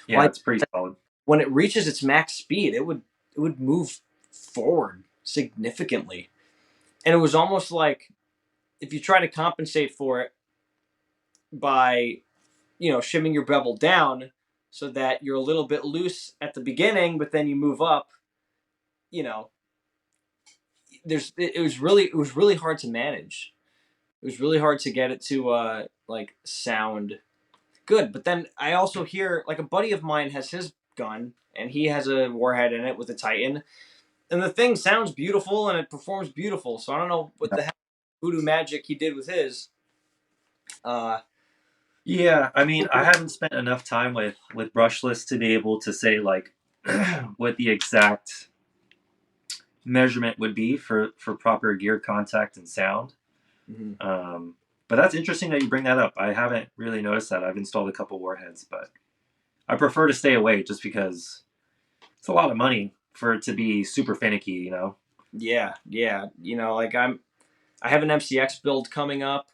Yeah, Well, it's pretty solid. when it reaches its max speed, it would move forward significantly, and it was almost like if you try to compensate for it by shimming your bevel down so that you're a little bit loose at the beginning, but then you move up. You know, it was really hard to manage. It was really hard to get it to like sound good. But then I also hear like a buddy of mine has his gun and he has a warhead in it with a Titan, and the thing sounds beautiful and it performs beautiful. So I don't know what the heck voodoo magic he did with his. Uh, Yeah, I mean, I haven't spent enough time with brushless to be able to say like what the exact measurement would be for proper gear contact and sound. mhm. Um, but that's interesting that you bring that up. I haven't really noticed that. I've installed a couple warheads, but I prefer to stay away just because it's a lot of money for it to be super finicky. You know. Yeah, yeah. Like I have an MCX build coming up,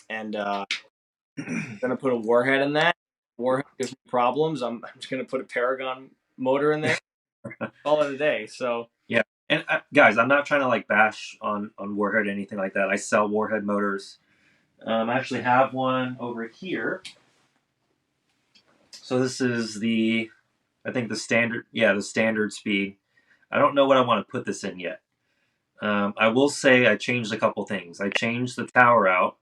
and gonna put a warhead in that. Warhead gives me problems. I'm just gonna put a Paragon motor in there. Call it a day. So Yeah, and guys, I'm not trying to like bash on warhead or anything like that. I sell warhead motors. I actually have one over here. So this is I think the standard, yeah, the standard speed. I don't know what I want to put this in yet. I will say I changed a couple things. I changed the tower out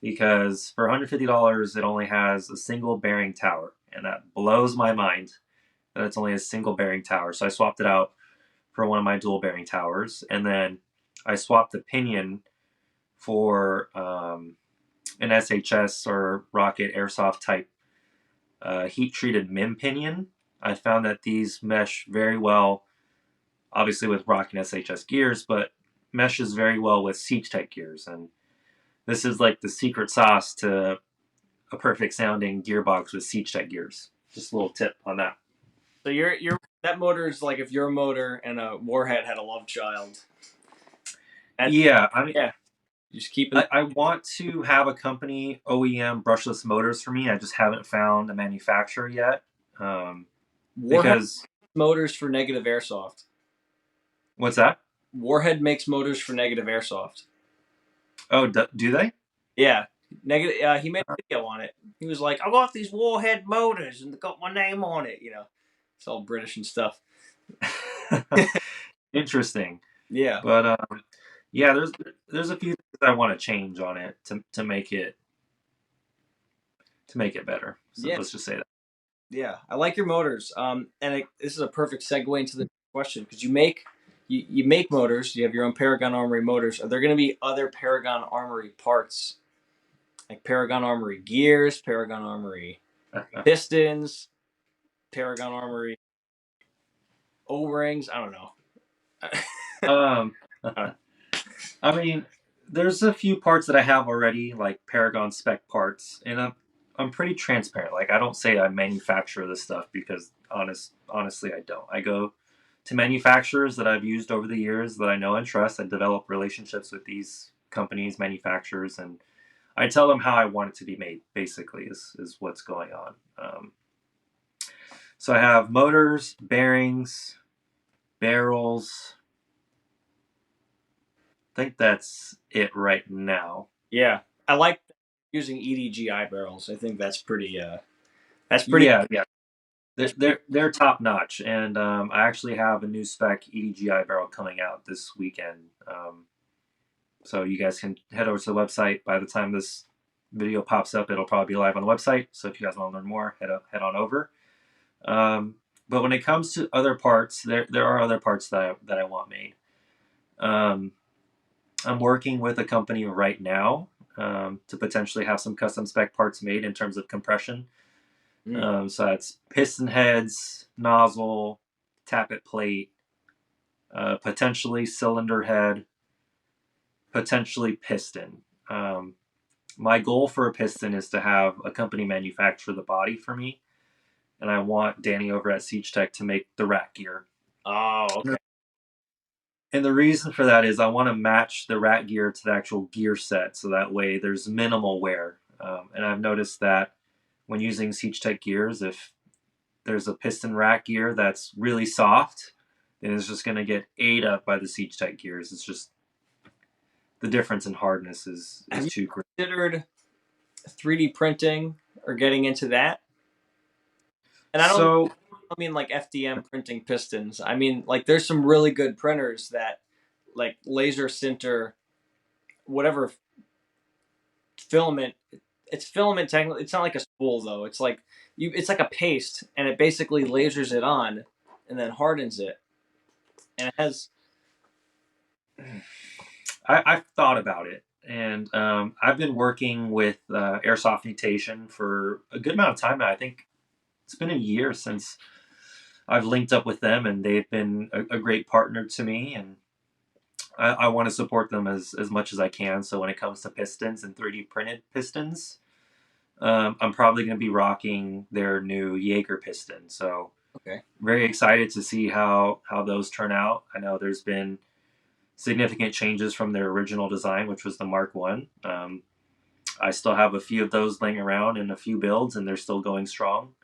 because for $150 it only has a single bearing tower, and that blows my mind that it's only a single bearing tower. So I swapped it out for one of my dual bearing towers, and then I swapped the pinion for an SHS or rocket airsoft type heat treated MIM pinion. I found that these mesh very well, obviously with rocking SHS gears, but meshes very well with AntTech gears. And this is like the secret sauce to a perfect sounding gearbox with AntTech gears. Just a little tip on that. So you're that motor is like if your motor and a Warhead had a love child. That's, Yeah, I mean, yeah, just keeping. I want to have a company OEM brushless motors for me. I just haven't found a manufacturer yet. Warhead Because motors for negative airsoft. what's that? Warhead makes motors for negative airsoft. Oh, do they? Yeah, negative. He made a video on it. He was like, "I got these Warhead motors and they got my name on it." You know, it's all British and stuff. Interesting. Yeah, But yeah, there's a few things I want to change on it to make it better. So yeah, let's just say that. yeah. I like your motors. This is a perfect segue into the question because you make motors. You have your own Paragon Armory motors. Are there going to be other Paragon Armory parts like Paragon Armory gears, Paragon Armory pistons, Paragon Armory O-rings? I don't know. um, I mean, there's a few parts that I have already, like Paragon spec parts, and I'm pretty transparent. Like I don't say I manufacture this stuff because honestly, I don't. I go to manufacturers that I've used over the years that I know and trust. I develop relationships with these companies, manufacturers, and I tell them how I want it to be made. Basically, is what's going on. So I have motors, bearings, barrels. I think that's it right now. Yeah, I like using EDGI barrels. I think that's pretty. That's pretty. Yeah, yeah. That's pretty. They're top notch, and I actually have a new spec EDGI barrel coming out this weekend. So you guys can head over to the website. By the time this video pops up, it'll probably be live on the website. So if you guys want to learn more, head on over. But when it comes to other parts, there are other parts that I want made. I'm working with a company right now to potentially have some custom spec parts made in terms of compression. So that's piston heads, nozzle, tappet plate, potentially cylinder head, potentially piston. My goal for a piston is to have a company manufacture the body for me, and I want Danny over at AntTech to make the rack gear. Oh, okay. And the reason for that is I want to match the rack gear to the actual gear set, so that way there's minimal wear. And I've noticed that when using AntTech gears, if there's a piston rack gear that's really soft, then it's just going to get ate up by the AntTech gears. It's just the difference in hardness is too great. Considered 3D printing or getting into that? And I So mean like FDM printing pistons. I mean like there's some really good printers that like laser sinter whatever filament. It's filament technically. It's not like a spool though. It's like It's like a paste, and it basically lasers it on, and then hardens it, and it has. I've thought about it, and I've been working with Airsoft Mutation for a good amount of time now. I think it's been a year since I've linked up with them, and they've been a great partner to me, and I want to support them as much as I can. So when it comes to pistons and 3D printed pistons, I'm probably going to be rocking their new Jaeger piston. So Okay. very excited to see how those turn out. I know there's been significant changes from their original design, which was the Mark One. I still have a few of those laying around in a few builds, and they're still going strong.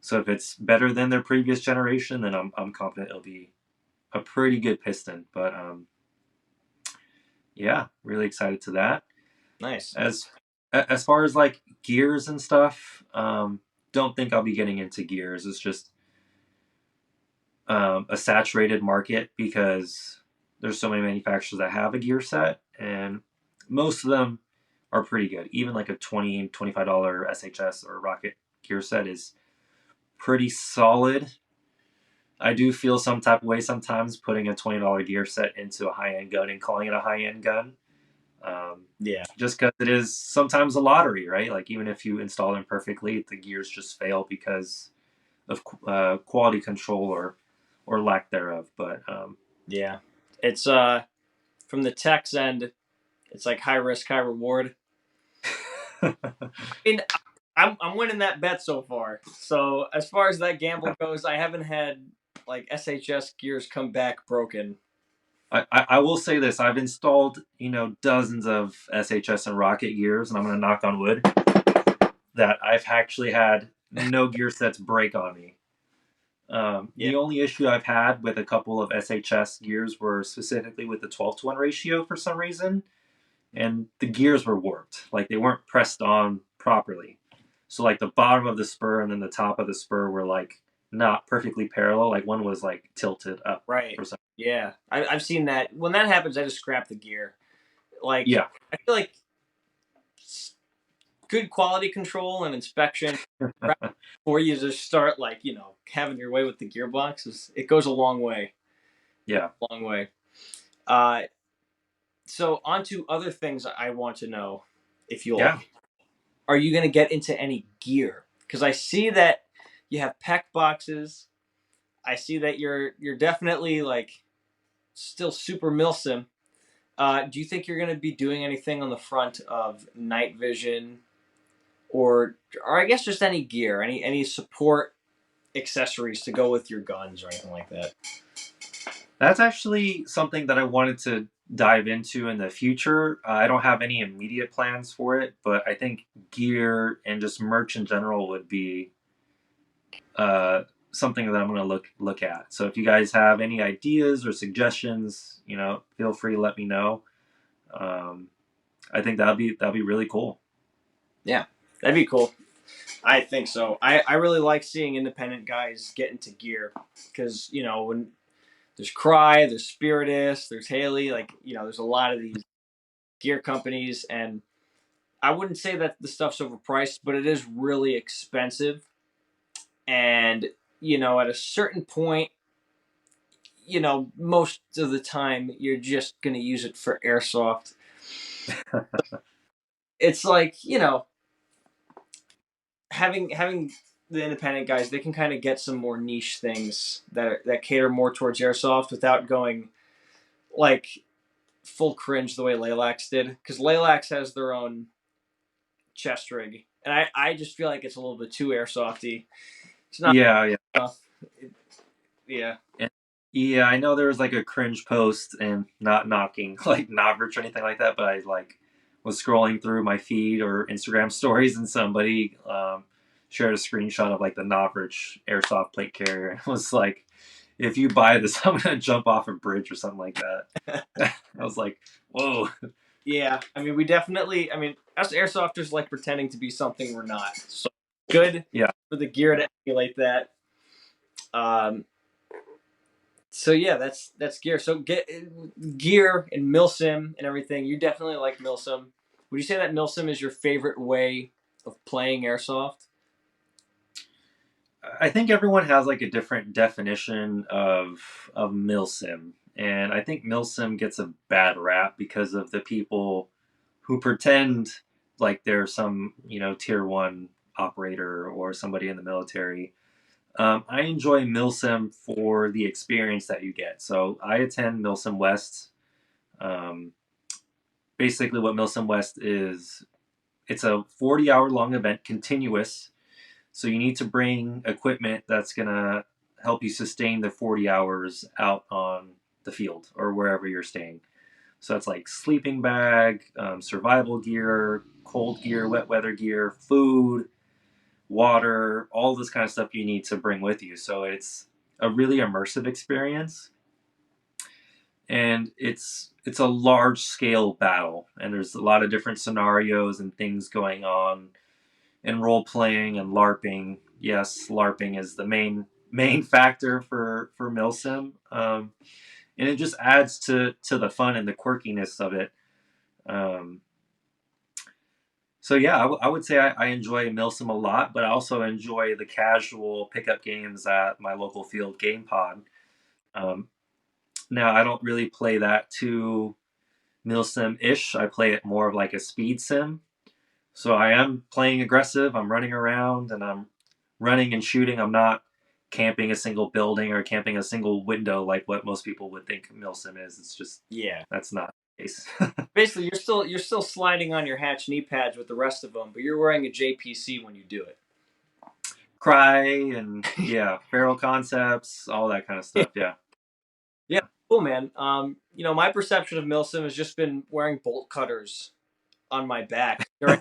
So if it's better than their previous generation, then I'm confident it'll be a pretty good piston. But yeah, really excited to that. Nice. As far as like gears and stuff, don't think I'll be getting into gears. It's just a saturated market because there's so many manufacturers that have a gear set, and most of them are pretty good. Even like a $25 SHS or Rocket gear set is pretty solid. I do feel some type of way sometimes putting a $20 gear set into a high-end gun and calling it a high-end gun. Yeah. Just because it is sometimes a lottery, right? Like even if you install them perfectly, the gears just fail because of quality control or lack thereof. But Yeah, it's from the tech's end, it's like high risk, high reward. I mean, I'm winning that bet so far. So as far as that gamble goes, I haven't had like SHS gears come back broken. I will say this: I've installed dozens of SHS and rocket gears, and I'm going to knock on wood that I've actually had no gear sets break on me. Yeah. The only issue I've had with a couple of SHS gears were specifically with the 12-to-1 ratio for some reason, and the gears were warped, like they weren't pressed on properly. So like the bottom of the spur and then the top of the spur were like not perfectly parallel. Like one was like tilted up Right. for some. Yeah. I've seen that. When that happens, I just scrap the gear. Like, Yeah. I feel like good quality control and inspection before you just start, like, having your way with the gearbox, it goes a long way. Yeah. Long way. Uh, so, on to other things I want to know, if you'll. Yeah. Are you going to get into any gear? Because I see that you have pack boxes. I see that you're definitely like still super Milsim. Do you think you're going to be doing anything on the front of night vision, or I guess just any gear, any support accessories to go with your guns or anything like that? That's actually something that I wanted to dive into in the future. I don't have any immediate plans for it, but I think gear and just merch in general would be uh, something that I'm going to look at. So if you guys have any ideas or suggestions, feel free to let me know. Um, I think that'd be really cool. Yeah, that'd be cool. I think so. I really like seeing independent guys get into gear because when there's Cry, there's Spiritus, there's Haley, like there's a lot of these gear companies, and I wouldn't say that the stuff's overpriced, but it is really expensive. And at a certain point, most of the time you're just gonna use it for airsoft. It's like having the independent guys, they can kind of get some more niche things that cater more towards airsoft without going like full cringe the way Laylax did, because Laylax has their own chest rig, and I just feel like it's a little bit too airsofty. It's not Yeah, yeah. enough. Yeah. And yeah, I know there was like a cringe post and not knocking like Novrich or anything like that, but I like was scrolling through my feed or Instagram stories and somebody shared a screenshot of like the Novrich airsoft plate carrier and was like, if you buy this, I'm gonna jump off a bridge or something like that. I was like, whoa. Yeah, I mean, we definitely. I mean, us airsofters like pretending to be something we're not. So good Yeah. for the gear to emulate that. Um, so yeah, that's gear. So get gear and Milsim and everything. You definitely like Milsim. Would you say that Milsim is your favorite way of playing airsoft? I think everyone has like a different definition of milsim, and I think milsim gets a bad rap because of the people who pretend like they're some tier one operator or somebody in the military. I enjoy milsim for the experience that you get. So I attend Milsim West. Um, Basically, what Milsim West is, it's a 40-hour long event, continuous. So you need to bring equipment that's going to help you sustain the 40 hours out on the field or wherever you're staying. So that's like sleeping bag, survival gear, cold gear, wet weather gear, food, water, all this kind of stuff you need to bring with you. So it's a really immersive experience, and it's a large scale battle, and there's a lot of different scenarios and things going on, and role playing and LARPing. Yes, LARPing is the main factor for Milsim, and it just adds to the fun and the quirkiness of it. Um, so yeah, I would say I enjoy Milsim a lot, but I also enjoy the casual pickup games at my local field game pod. Um, Now I don't really play that too Milsim ish. I play it more of like a speed sim. So I am playing aggressive. I'm running around and I'm running and shooting. I'm not camping a single building or camping a single window like what most people would think Milsim is. It's just Yeah. that's not the case. Basically, you're still sliding on your hatch knee pads with the rest of them, but you're wearing a JPC when you do it. Cry and yeah, feral concepts, all that kind of stuff. Yeah. Yeah, cool, man. My perception of Milsim has just been wearing bolt cutters on my back during.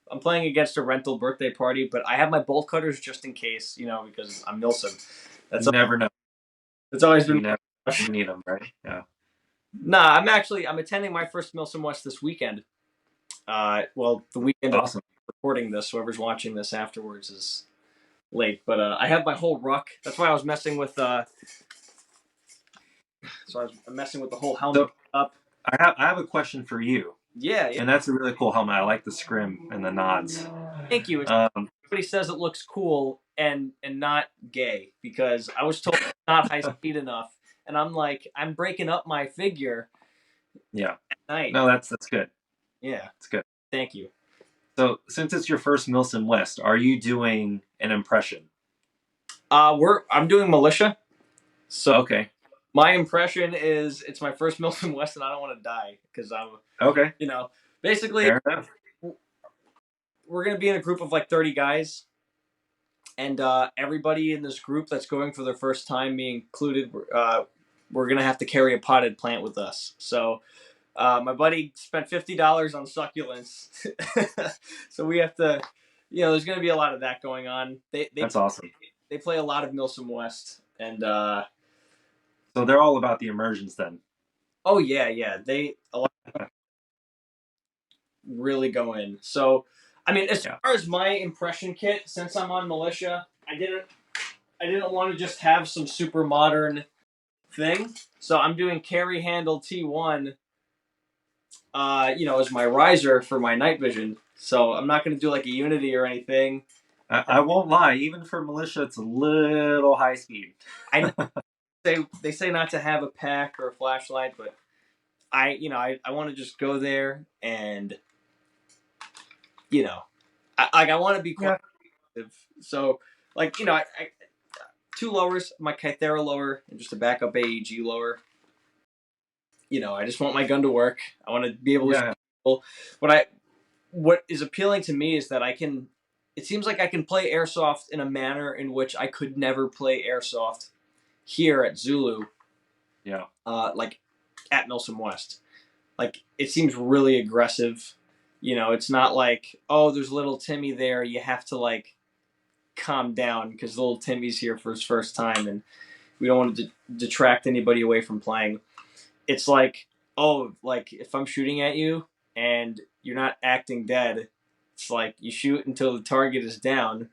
I'm playing against a rental birthday party, but I have my bolt cutters just in case, because I'm Milsim. You never know. That's always You been. never you need them, right? Yeah. Nah, I'm attending my first Milsim West this weekend. The weekend of Awesome. recording this, whoever's watching this afterwards is late. But I have my whole ruck. That's why I was messing with. So I was messing with the whole helmet So up. I have a question for you. Yeah, yeah. And that's a really cool helmet. I like the scrim and the nods. Thank you. Everybody says it looks cool and not gay because I was told it's not high speed enough, and I'm like, I'm breaking up my figure Yeah. at night. No, that's good. Yeah. It's good. Thank you. So since it's your first Milsim West, are you doing an impression? I'm doing militia. So Okay. my impression is it's my first Milsim West, and I don't want to die because I'm, Okay. basically Fair enough. we're gonna be in a group of like 30 guys, and everybody in this group that's going for their first time, me included, we're gonna have to carry a potted plant with us. So my buddy spent $50 on succulents, so we have to. There's gonna be a lot of that going on. That's awesome. They play a lot of Milsim West, and So they're all about the immersions then. oh yeah, they a lot really go in. So, I mean, as far as my impression kit, since I'm on militia, I didn't want to just have some super modern thing. So I'm doing carry handle T1, as my riser for my night vision. So I'm not going to do like a Unity or anything. I won't lie. Even for militia, it's a little high speed. They say not to have a pack or a flashlight, but I want to just go there and I want to be quite active. So I two lowers, my Kythera lower and just a backup AEG lower. I just want my gun to work. I want to be able to shoot people. What is appealing to me is that it seems like I can play airsoft in a manner in which I could never play airsoft here at Zulu. Yeah. Like at Milsim West. Like it seems really aggressive. It's not like, oh, there's little Timmy there. You have to like calm down because little Timmy's here for his first time, and we don't want to detract anybody away from playing. It's like, oh, like if I'm shooting at you and you're not acting dead, it's like you shoot until the target is down.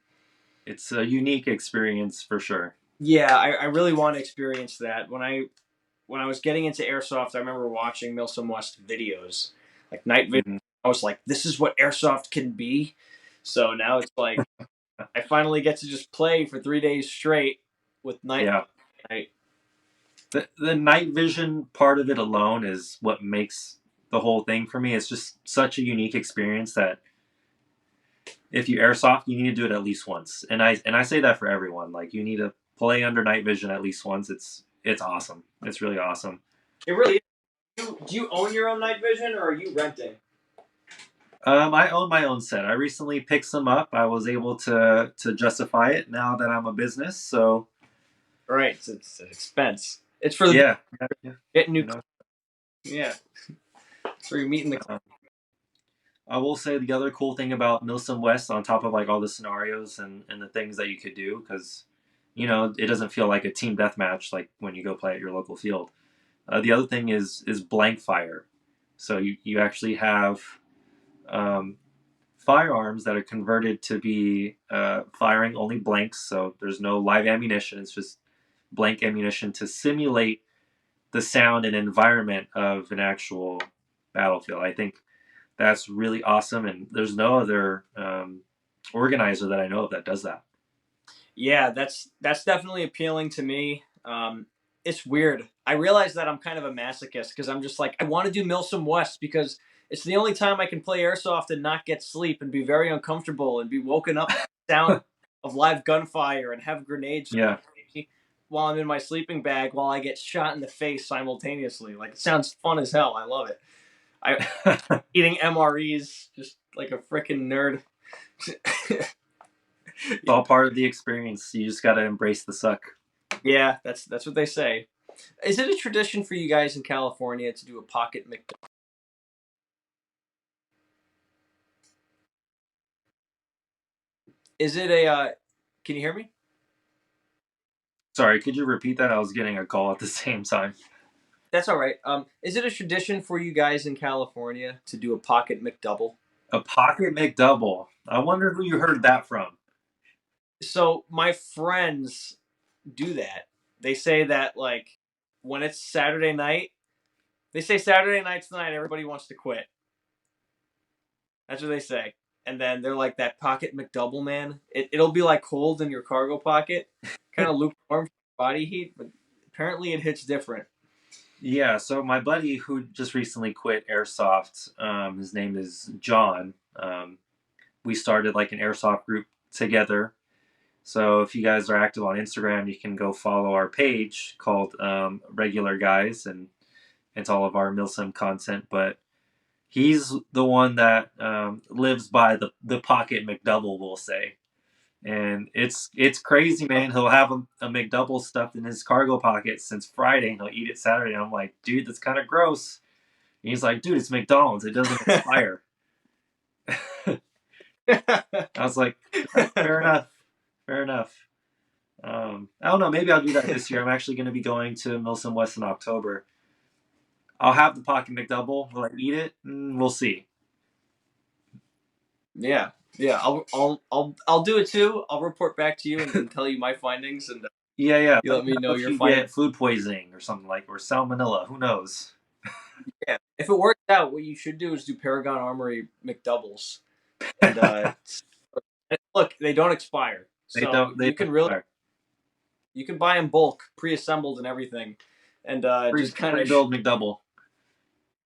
It's a unique experience for sure. Yeah, I really want to experience that. When I was getting into airsoft, I remember watching Milsim West videos, like night vision. Mm-hmm. I was like, this is what airsoft can be. So now it's like I finally get to just play for 3 days straight with night. Yeah. Night. The night vision part of it alone is what makes the whole thing for me. It's just such a unique experience that if you airsoft, you need to do it at least once. And I say that for everyone. Like you need to play under night vision at least once. It's awesome. It's really awesome. It really is. Do you own your own night vision, or are you renting? I own my own set. I recently picked some up. I was able to justify it now that I'm a business. So, right, it's an expense. It's for the getting new. Yeah, it's where you're meeting the. I will say the other cool thing about Milsim West, on top of like all the scenarios and the things that you could do, because it doesn't feel like a team deathmatch like when you go play at your local field. The other thing is blank fire. So you actually have firearms that are converted to be firing only blanks. So there's no live ammunition. It's just blank ammunition to simulate the sound and environment of an actual battlefield. I think that's really awesome, and there's no other organizer that I know of that does that. Yeah, that's definitely appealing to me. It's weird. I realize that I'm kind of a masochist because I'm just like, I want to do Milsim West because it's the only time I can play airsoft and not get sleep and be very uncomfortable and be woken up sound of live gunfire and have grenades Yeah. while I'm in my sleeping bag while I get shot in the face simultaneously. Like, it sounds fun as hell. I love it. I eating MREs just like a freaking nerd. It's all part of the experience. You just got to embrace the suck. Yeah, that's what they say. Is it a tradition for you guys in California to do a pocket McDouble? Is it a? Can you hear me? Sorry, could you repeat that? I was getting a call at the same time. That's all right. Is it a tradition for you guys in California to do a pocket McDouble? A pocket McDouble. I wonder who you heard that from. So my friends do that. They say that like when it's Saturday night, they say Saturday night's the night everybody wants to quit. That's what they say. And then they're like that pocket McDouble, man. It'll be like cold in your cargo pocket, kind of lukewarm body heat, but apparently it hits different. Yeah, so my buddy who just recently quit Airsoft, his name is John. We started like an Airsoft group together. So if you guys are active on Instagram, you can go follow our page called Regular Guys, and it's all of our Milsim content. But he's the one that lives by the pocket McDouble, we'll say. And it's crazy, man. He'll have a McDouble stuffed in his cargo pocket since Friday, and he'll eat it Saturday. And I'm like, dude, that's kind of gross. And he's like, dude, it's McDonald's. It doesn't expire. I was like, fair enough. Fair enough. I don't know. Maybe I'll do that this year. I'm actually going to be going to Milsim West in October. I'll have the pocket McDouble. Will I eat it? We'll see. Yeah, yeah. I'll do it too. I'll report back to you and tell you my findings, and Yeah. you Let let me me know know if your you findings. get food poisoning or something or salmonella. Who knows? Yeah. If it works out, what you should do is do Paragon Armory McDoubles, and look, they don't expire, They so don't. They you don't can really expire. you can buy in bulk, pre-assembled and everything, and just kind of Pre-build McDouble.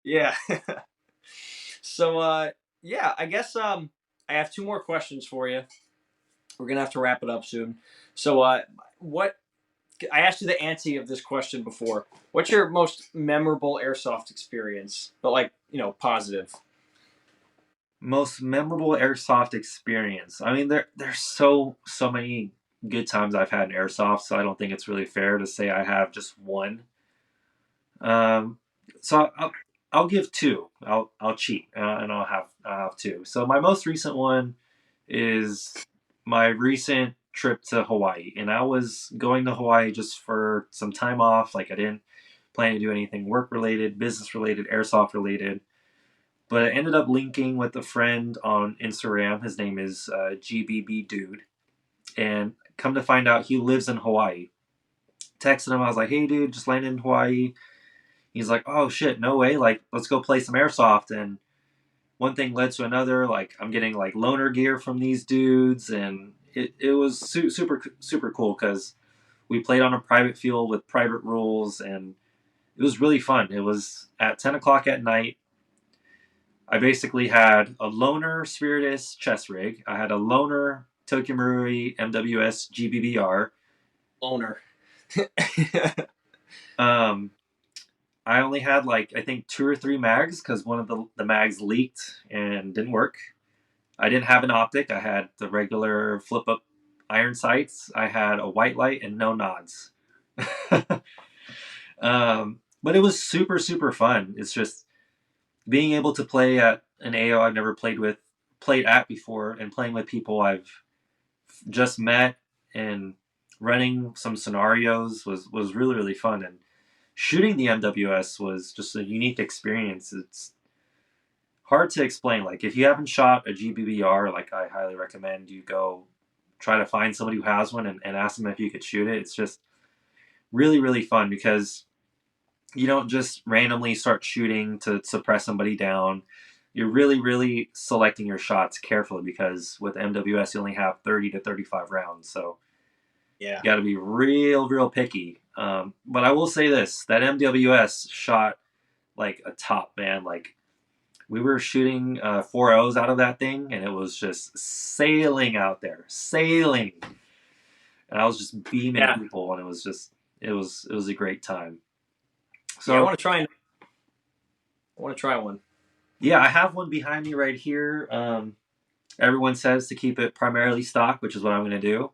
yeah. So yeah, I guess I have two more questions for you. We're gonna have to wrap it up soon. So what I asked you the ante of this question before. What's your most memorable airsoft experience? But like, positive. Most memorable airsoft experience. I mean, there's so many good times I've had in airsoft, so I don't think it's really fair to say I have just one. Um, so I'll give two. I'll cheat, and I'll have two. So my most recent one is my recent trip to Hawaii, and I was going to Hawaii just for some time off. Like, I didn't plan to do anything work related, business related, airsoft related. But I ended up linking with a friend on Instagram. His name is GBB Dude, and come to find out, he lives in Hawaii. Texted him, I was like, "Hey, dude, just landed in Hawaii." He's like, "Oh shit, no way! Like, let's go play some airsoft." And one thing led to another. Like, I'm getting like loaner gear from these dudes, and it was super cool because we played on a private field with private rules, and it was really fun. It was at 10 o'clock at night. I basically had a loaner Spiritus chest rig. I had a loaner Tokyo Marui MWS GBBR. Owner. Um, I only had like, I think, two or three mags because one of the mags leaked and didn't work. I didn't have an optic. I had the regular flip up iron sights. I had a white light and no nods. But it was super fun. It's just being able to play at an AO I've never played at before, and playing with people I've just met and running some scenarios was really fun. And shooting the MWS was just a unique experience. It's hard to explain. Like, if you haven't shot a GBBR, like, I highly recommend you go try to find somebody who has one and ask them if you could shoot it. It's just really fun because you don't just randomly start shooting to suppress somebody down. You're really selecting your shots carefully because with MWS you only have 30 to 35 rounds, so Yeah. you got to be real picky. But I will say this: that MWS shot like a top, man. Like, we were shooting 4.0s out of that thing, and it was just sailing out there, sailing. And I was just beaming Yeah. people, and it was a great time. Yeah, I So want to try. I want to try one. yeah, I have one behind me right here. Everyone says to keep it primarily stock, which is what I'm going to do.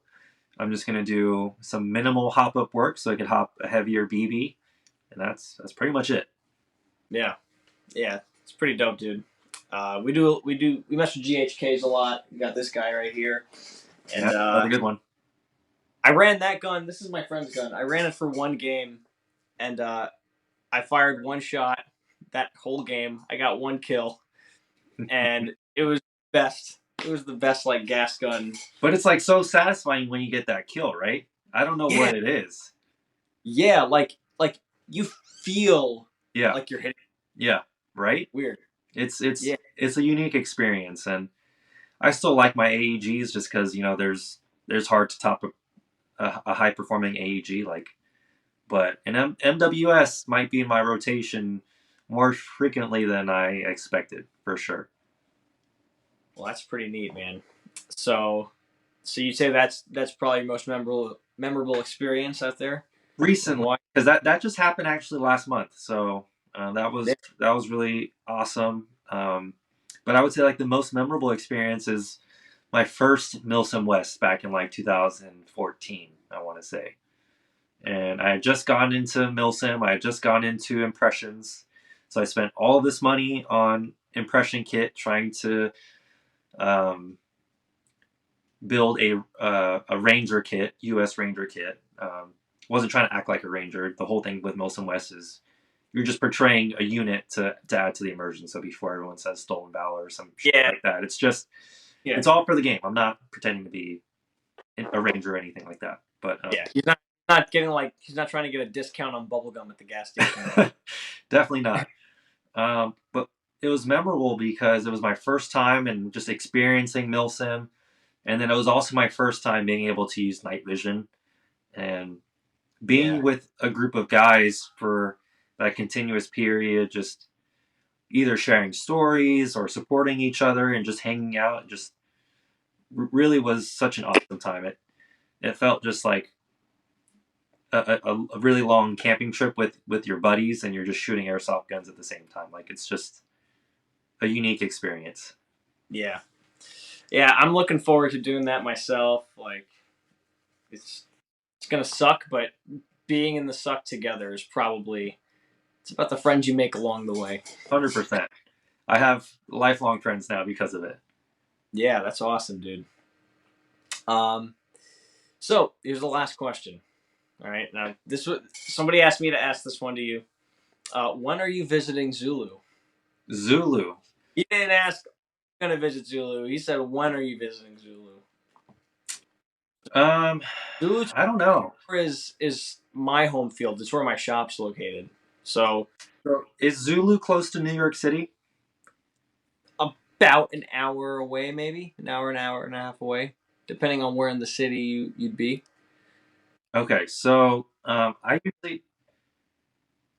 I'm just going to do some minimal hop up work so I can hop a heavier BB, and that's pretty much it. Yeah, yeah, it's pretty dope, dude. We mess with GHKs a lot. We got this guy right here, Yeah, and another good one. I ran that gun. This is my friend's gun. I ran it for one game, and I fired one shot that whole game. I got one kill, and it was best. It was the best like gas gun. But it's like so satisfying when you get that kill, right? I don't know Yeah, what it is. yeah, like you feel Yeah, like you're hitting yeah, right. weird. It's it's Yeah, it's a unique experience, and I still like my AEGs just because there's hard to top a high performing AEG like. But an MWS might be in my rotation more frequently than I expected, for sure. well, that's pretty neat, man. So, so you say that's probably your most memorable experience out there in Recently, Hawaii. because that just happened actually last month, so that Yeah, was really awesome. But I would say like the most memorable experience is my first Milsim West back in like 2014, I want to say. And I had just gone into Milsim, I had just gone into Impressions. So I spent all this money on Impression Kit trying to um, build a Ranger kit, US Ranger kit. Wasn't trying to act like a Ranger. The whole thing with Milsim West is you're just portraying a unit to add to the immersion. So before everyone says Stolen Valor or some shit yeah, like that, it's just yeah. it's all for the game. I'm not pretending to be a Ranger or anything like that. But Yeah. He's not getting like he's not trying to get a discount on bubblegum at the gas station. definitely not. But it was memorable because it was my first time and just experiencing Milsim, and then it was also my first time being able to use night vision and being Yeah. with a group of guys for that continuous period, just either sharing stories or supporting each other and just hanging out. Just really was such an awesome time. It felt just like a really long camping trip with your buddies, and you're just shooting airsoft guns at the same time. Like it's just a unique experience. Yeah. Yeah, I'm looking forward to doing that myself. Like it's it's gonna suck, but being in the suck together is probably it's about the friends you make along the way. 100%. I have lifelong friends now because of it. Yeah, that's awesome, dude. Um, so here's the last question. All right, now this was somebody asked me to ask this one to you. When are you visiting Zulu? Zulu. He didn't ask I'm gonna visit Zulu. He said when are you visiting Zulu? Um, Zulu I don't know. is my home field. It's where my shop's located. So So is Zulu close to New York City? about an hour away, maybe an hour and a half away, depending on where in the city you'd be. Okay, so I usually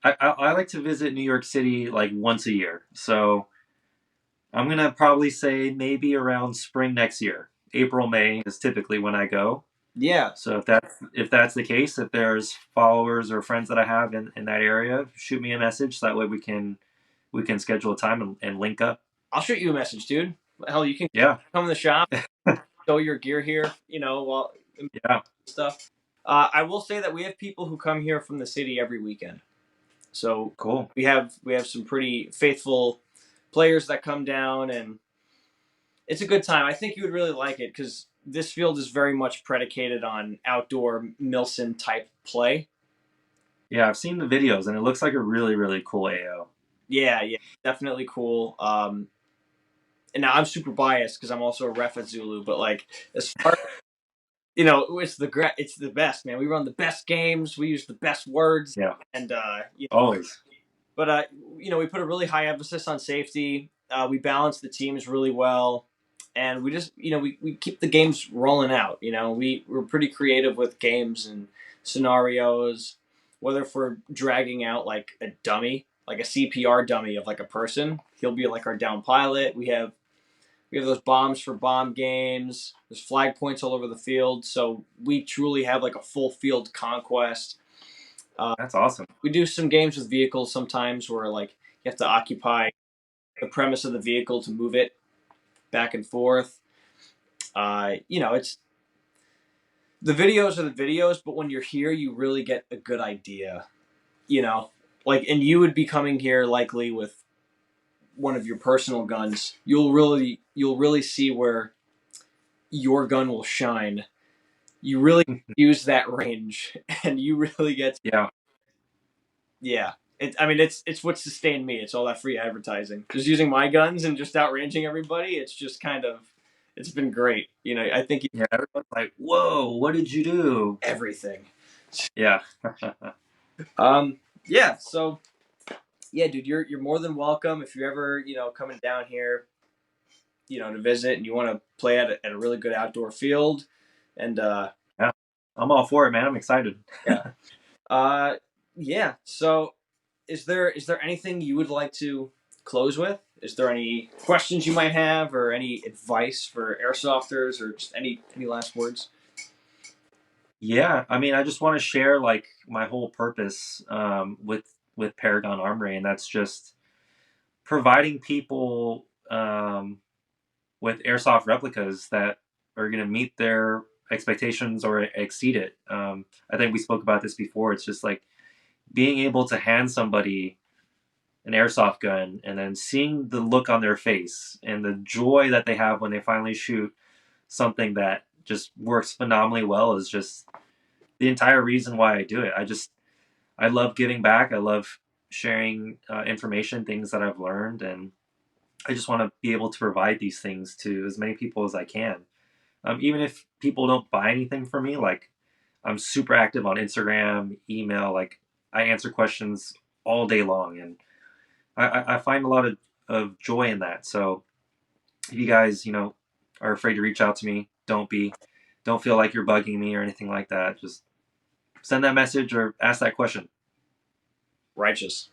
I like to visit New York City like once a year. So I'm gonna probably say maybe around spring next year. April, May is typically when I go. Yeah, So if that's the case, if there's followers or friends that I have in that area, shoot me a message so that way we can schedule a time and link up. I'll shoot you a message, dude. Hell, you can Yeah. come to the shop, show your gear here. While Yeah. stuff. I will say that we have people who come here from the city every weekend. So Cool. we have some pretty faithful players that come down, and it's a good time. I think you would really like it because this field is very much predicated on outdoor Milsim type play. Yeah, I've seen the videos and it looks like a really, really cool AO. Yeah, yeah, definitely cool. And now I'm super biased because I'm also a ref at Zulu, but like as far it's the best, man. We run the best games, we use the best words, Yeah. and Always. but we put a really high emphasis on safety. We balance the teams really well, and we just we keep the games rolling out. We're pretty creative with games and scenarios, whether if we're dragging out like a dummy, like a CPR dummy of like a person, he'll be like our down pilot. We have those bombs for bomb games. There's flag points all over the field, so we truly have like a full field conquest. That's awesome. We do some games with vehicles sometimes where like you have to occupy the premise of the vehicle to move it back and forth. It's the videos are the videos, but when you're here, you really get a good idea. You know, like, and you would be coming here likely with one of your personal guns. You'll really see where your gun will shine. You really use that range, and you really get Yeah. yeah. It's what sustained me. It's all that free advertising. Just using my guns and just outranging everybody. It's just kind of it's been great. I think Yeah. Everyone's like, whoa, what did you do? everything. Yeah. Yeah. So yeah, dude, you're more than welcome if you're ever coming down here, to visit and you want to play at a really good outdoor field, and Yeah. I'm all for it, man. I'm excited. yeah, uh, yeah. So is there anything you would like to close with? Is there any questions you might have, or any advice for airsofters, or just any last words? Yeah, I mean, I just want to share like my whole purpose with Paragon Armory, and that's just providing people with airsoft replicas that are going to meet their expectations or exceed it. I think we spoke about this before. It's just like being able to hand somebody an airsoft gun and then seeing the look on their face and the joy that they have when they finally shoot something that just works phenomenally well is just the entire reason why I do it. I love giving back. I love sharing information, things that I've learned, and I just want to be able to provide these things to as many people as I can. Even if people don't buy anything from me, like I'm super active on Instagram, email, like I answer questions all day long, and I find a lot of joy in that. So if you guys, are afraid to reach out to me, don't feel like you're bugging me or anything like that. Just send that message or ask that question. Righteous,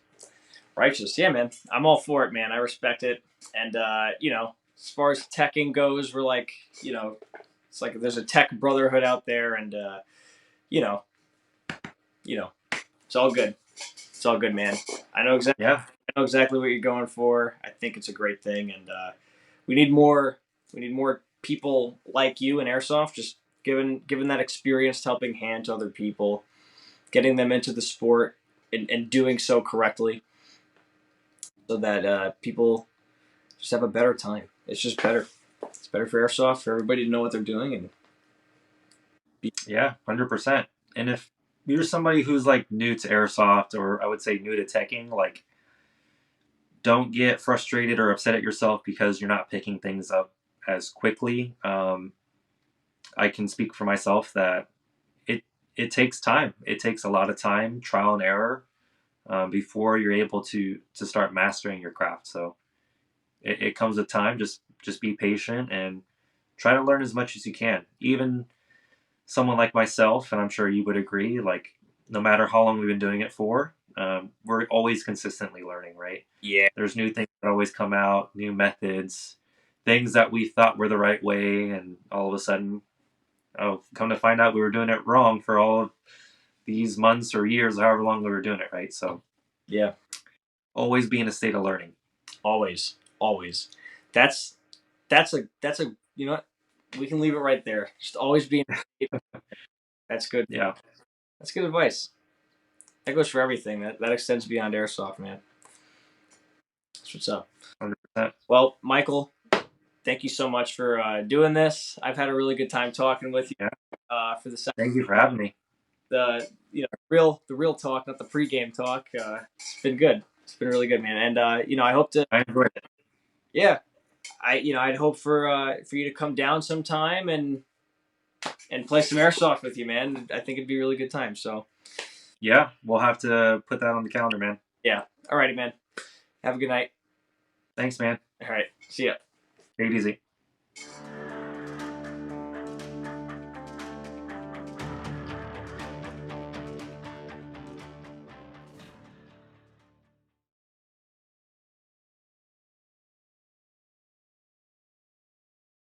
righteous. Yeah, man. I'm all for it, man. I respect it, and as far as teching goes, we're like, it's like there's a tech brotherhood out there, and you know, it's all good. It's all good, man. I know exactly. Yeah, I know exactly what you're going for. I think it's a great thing, and we need more. We need more people like you in airsoft, just giving that experienced helping hand to other people, getting them into the sport, and doing so correctly, so that people just have a better time. It's just better. It's better for airsoft for everybody to know what they're doing and yeah, 100%. And if you're somebody who's like new to airsoft, or I would say new to teching, like don't get frustrated or upset at yourself because you're not picking things up as quickly. I can speak for myself that it it takes time. It takes a lot of time, trial and error, before you're able to start mastering your craft. So it comes with time. Just be patient and try to learn as much as you can. Even someone like myself, and I'm sure you would agree, like no matter how long we've been doing it for, we're always consistently learning, right? yeah, There's new things that always come out, new methods, things that we thought were the right way, and all of a sudden, oh, come to find out we were doing it wrong for all of these months or years, however long we were doing it, right? So yeah, always be in a state of learning. always, always. That's that's a you know what, we can leave it right there. Just always be. That's good. Yeah, That's good advice. That goes for everything. That extends beyond airsoft, man. That's what's up. 100%. Well, Michael, thank you so much for doing this. I've had a really good time talking with you. Yeah, For the thank you for having me. the real talk, not the pregame talk. It's been good. It's been really good, man. And I hope to. I enjoyed it. Yeah, I'd hope for you to come down sometime and play some airsoft with you, man. I think it'd be a really good time. So Yeah, we'll have to put that on the calendar, man. yeah, alrighty, man. Have a good night. Thanks, man. All right, see ya. Take it easy.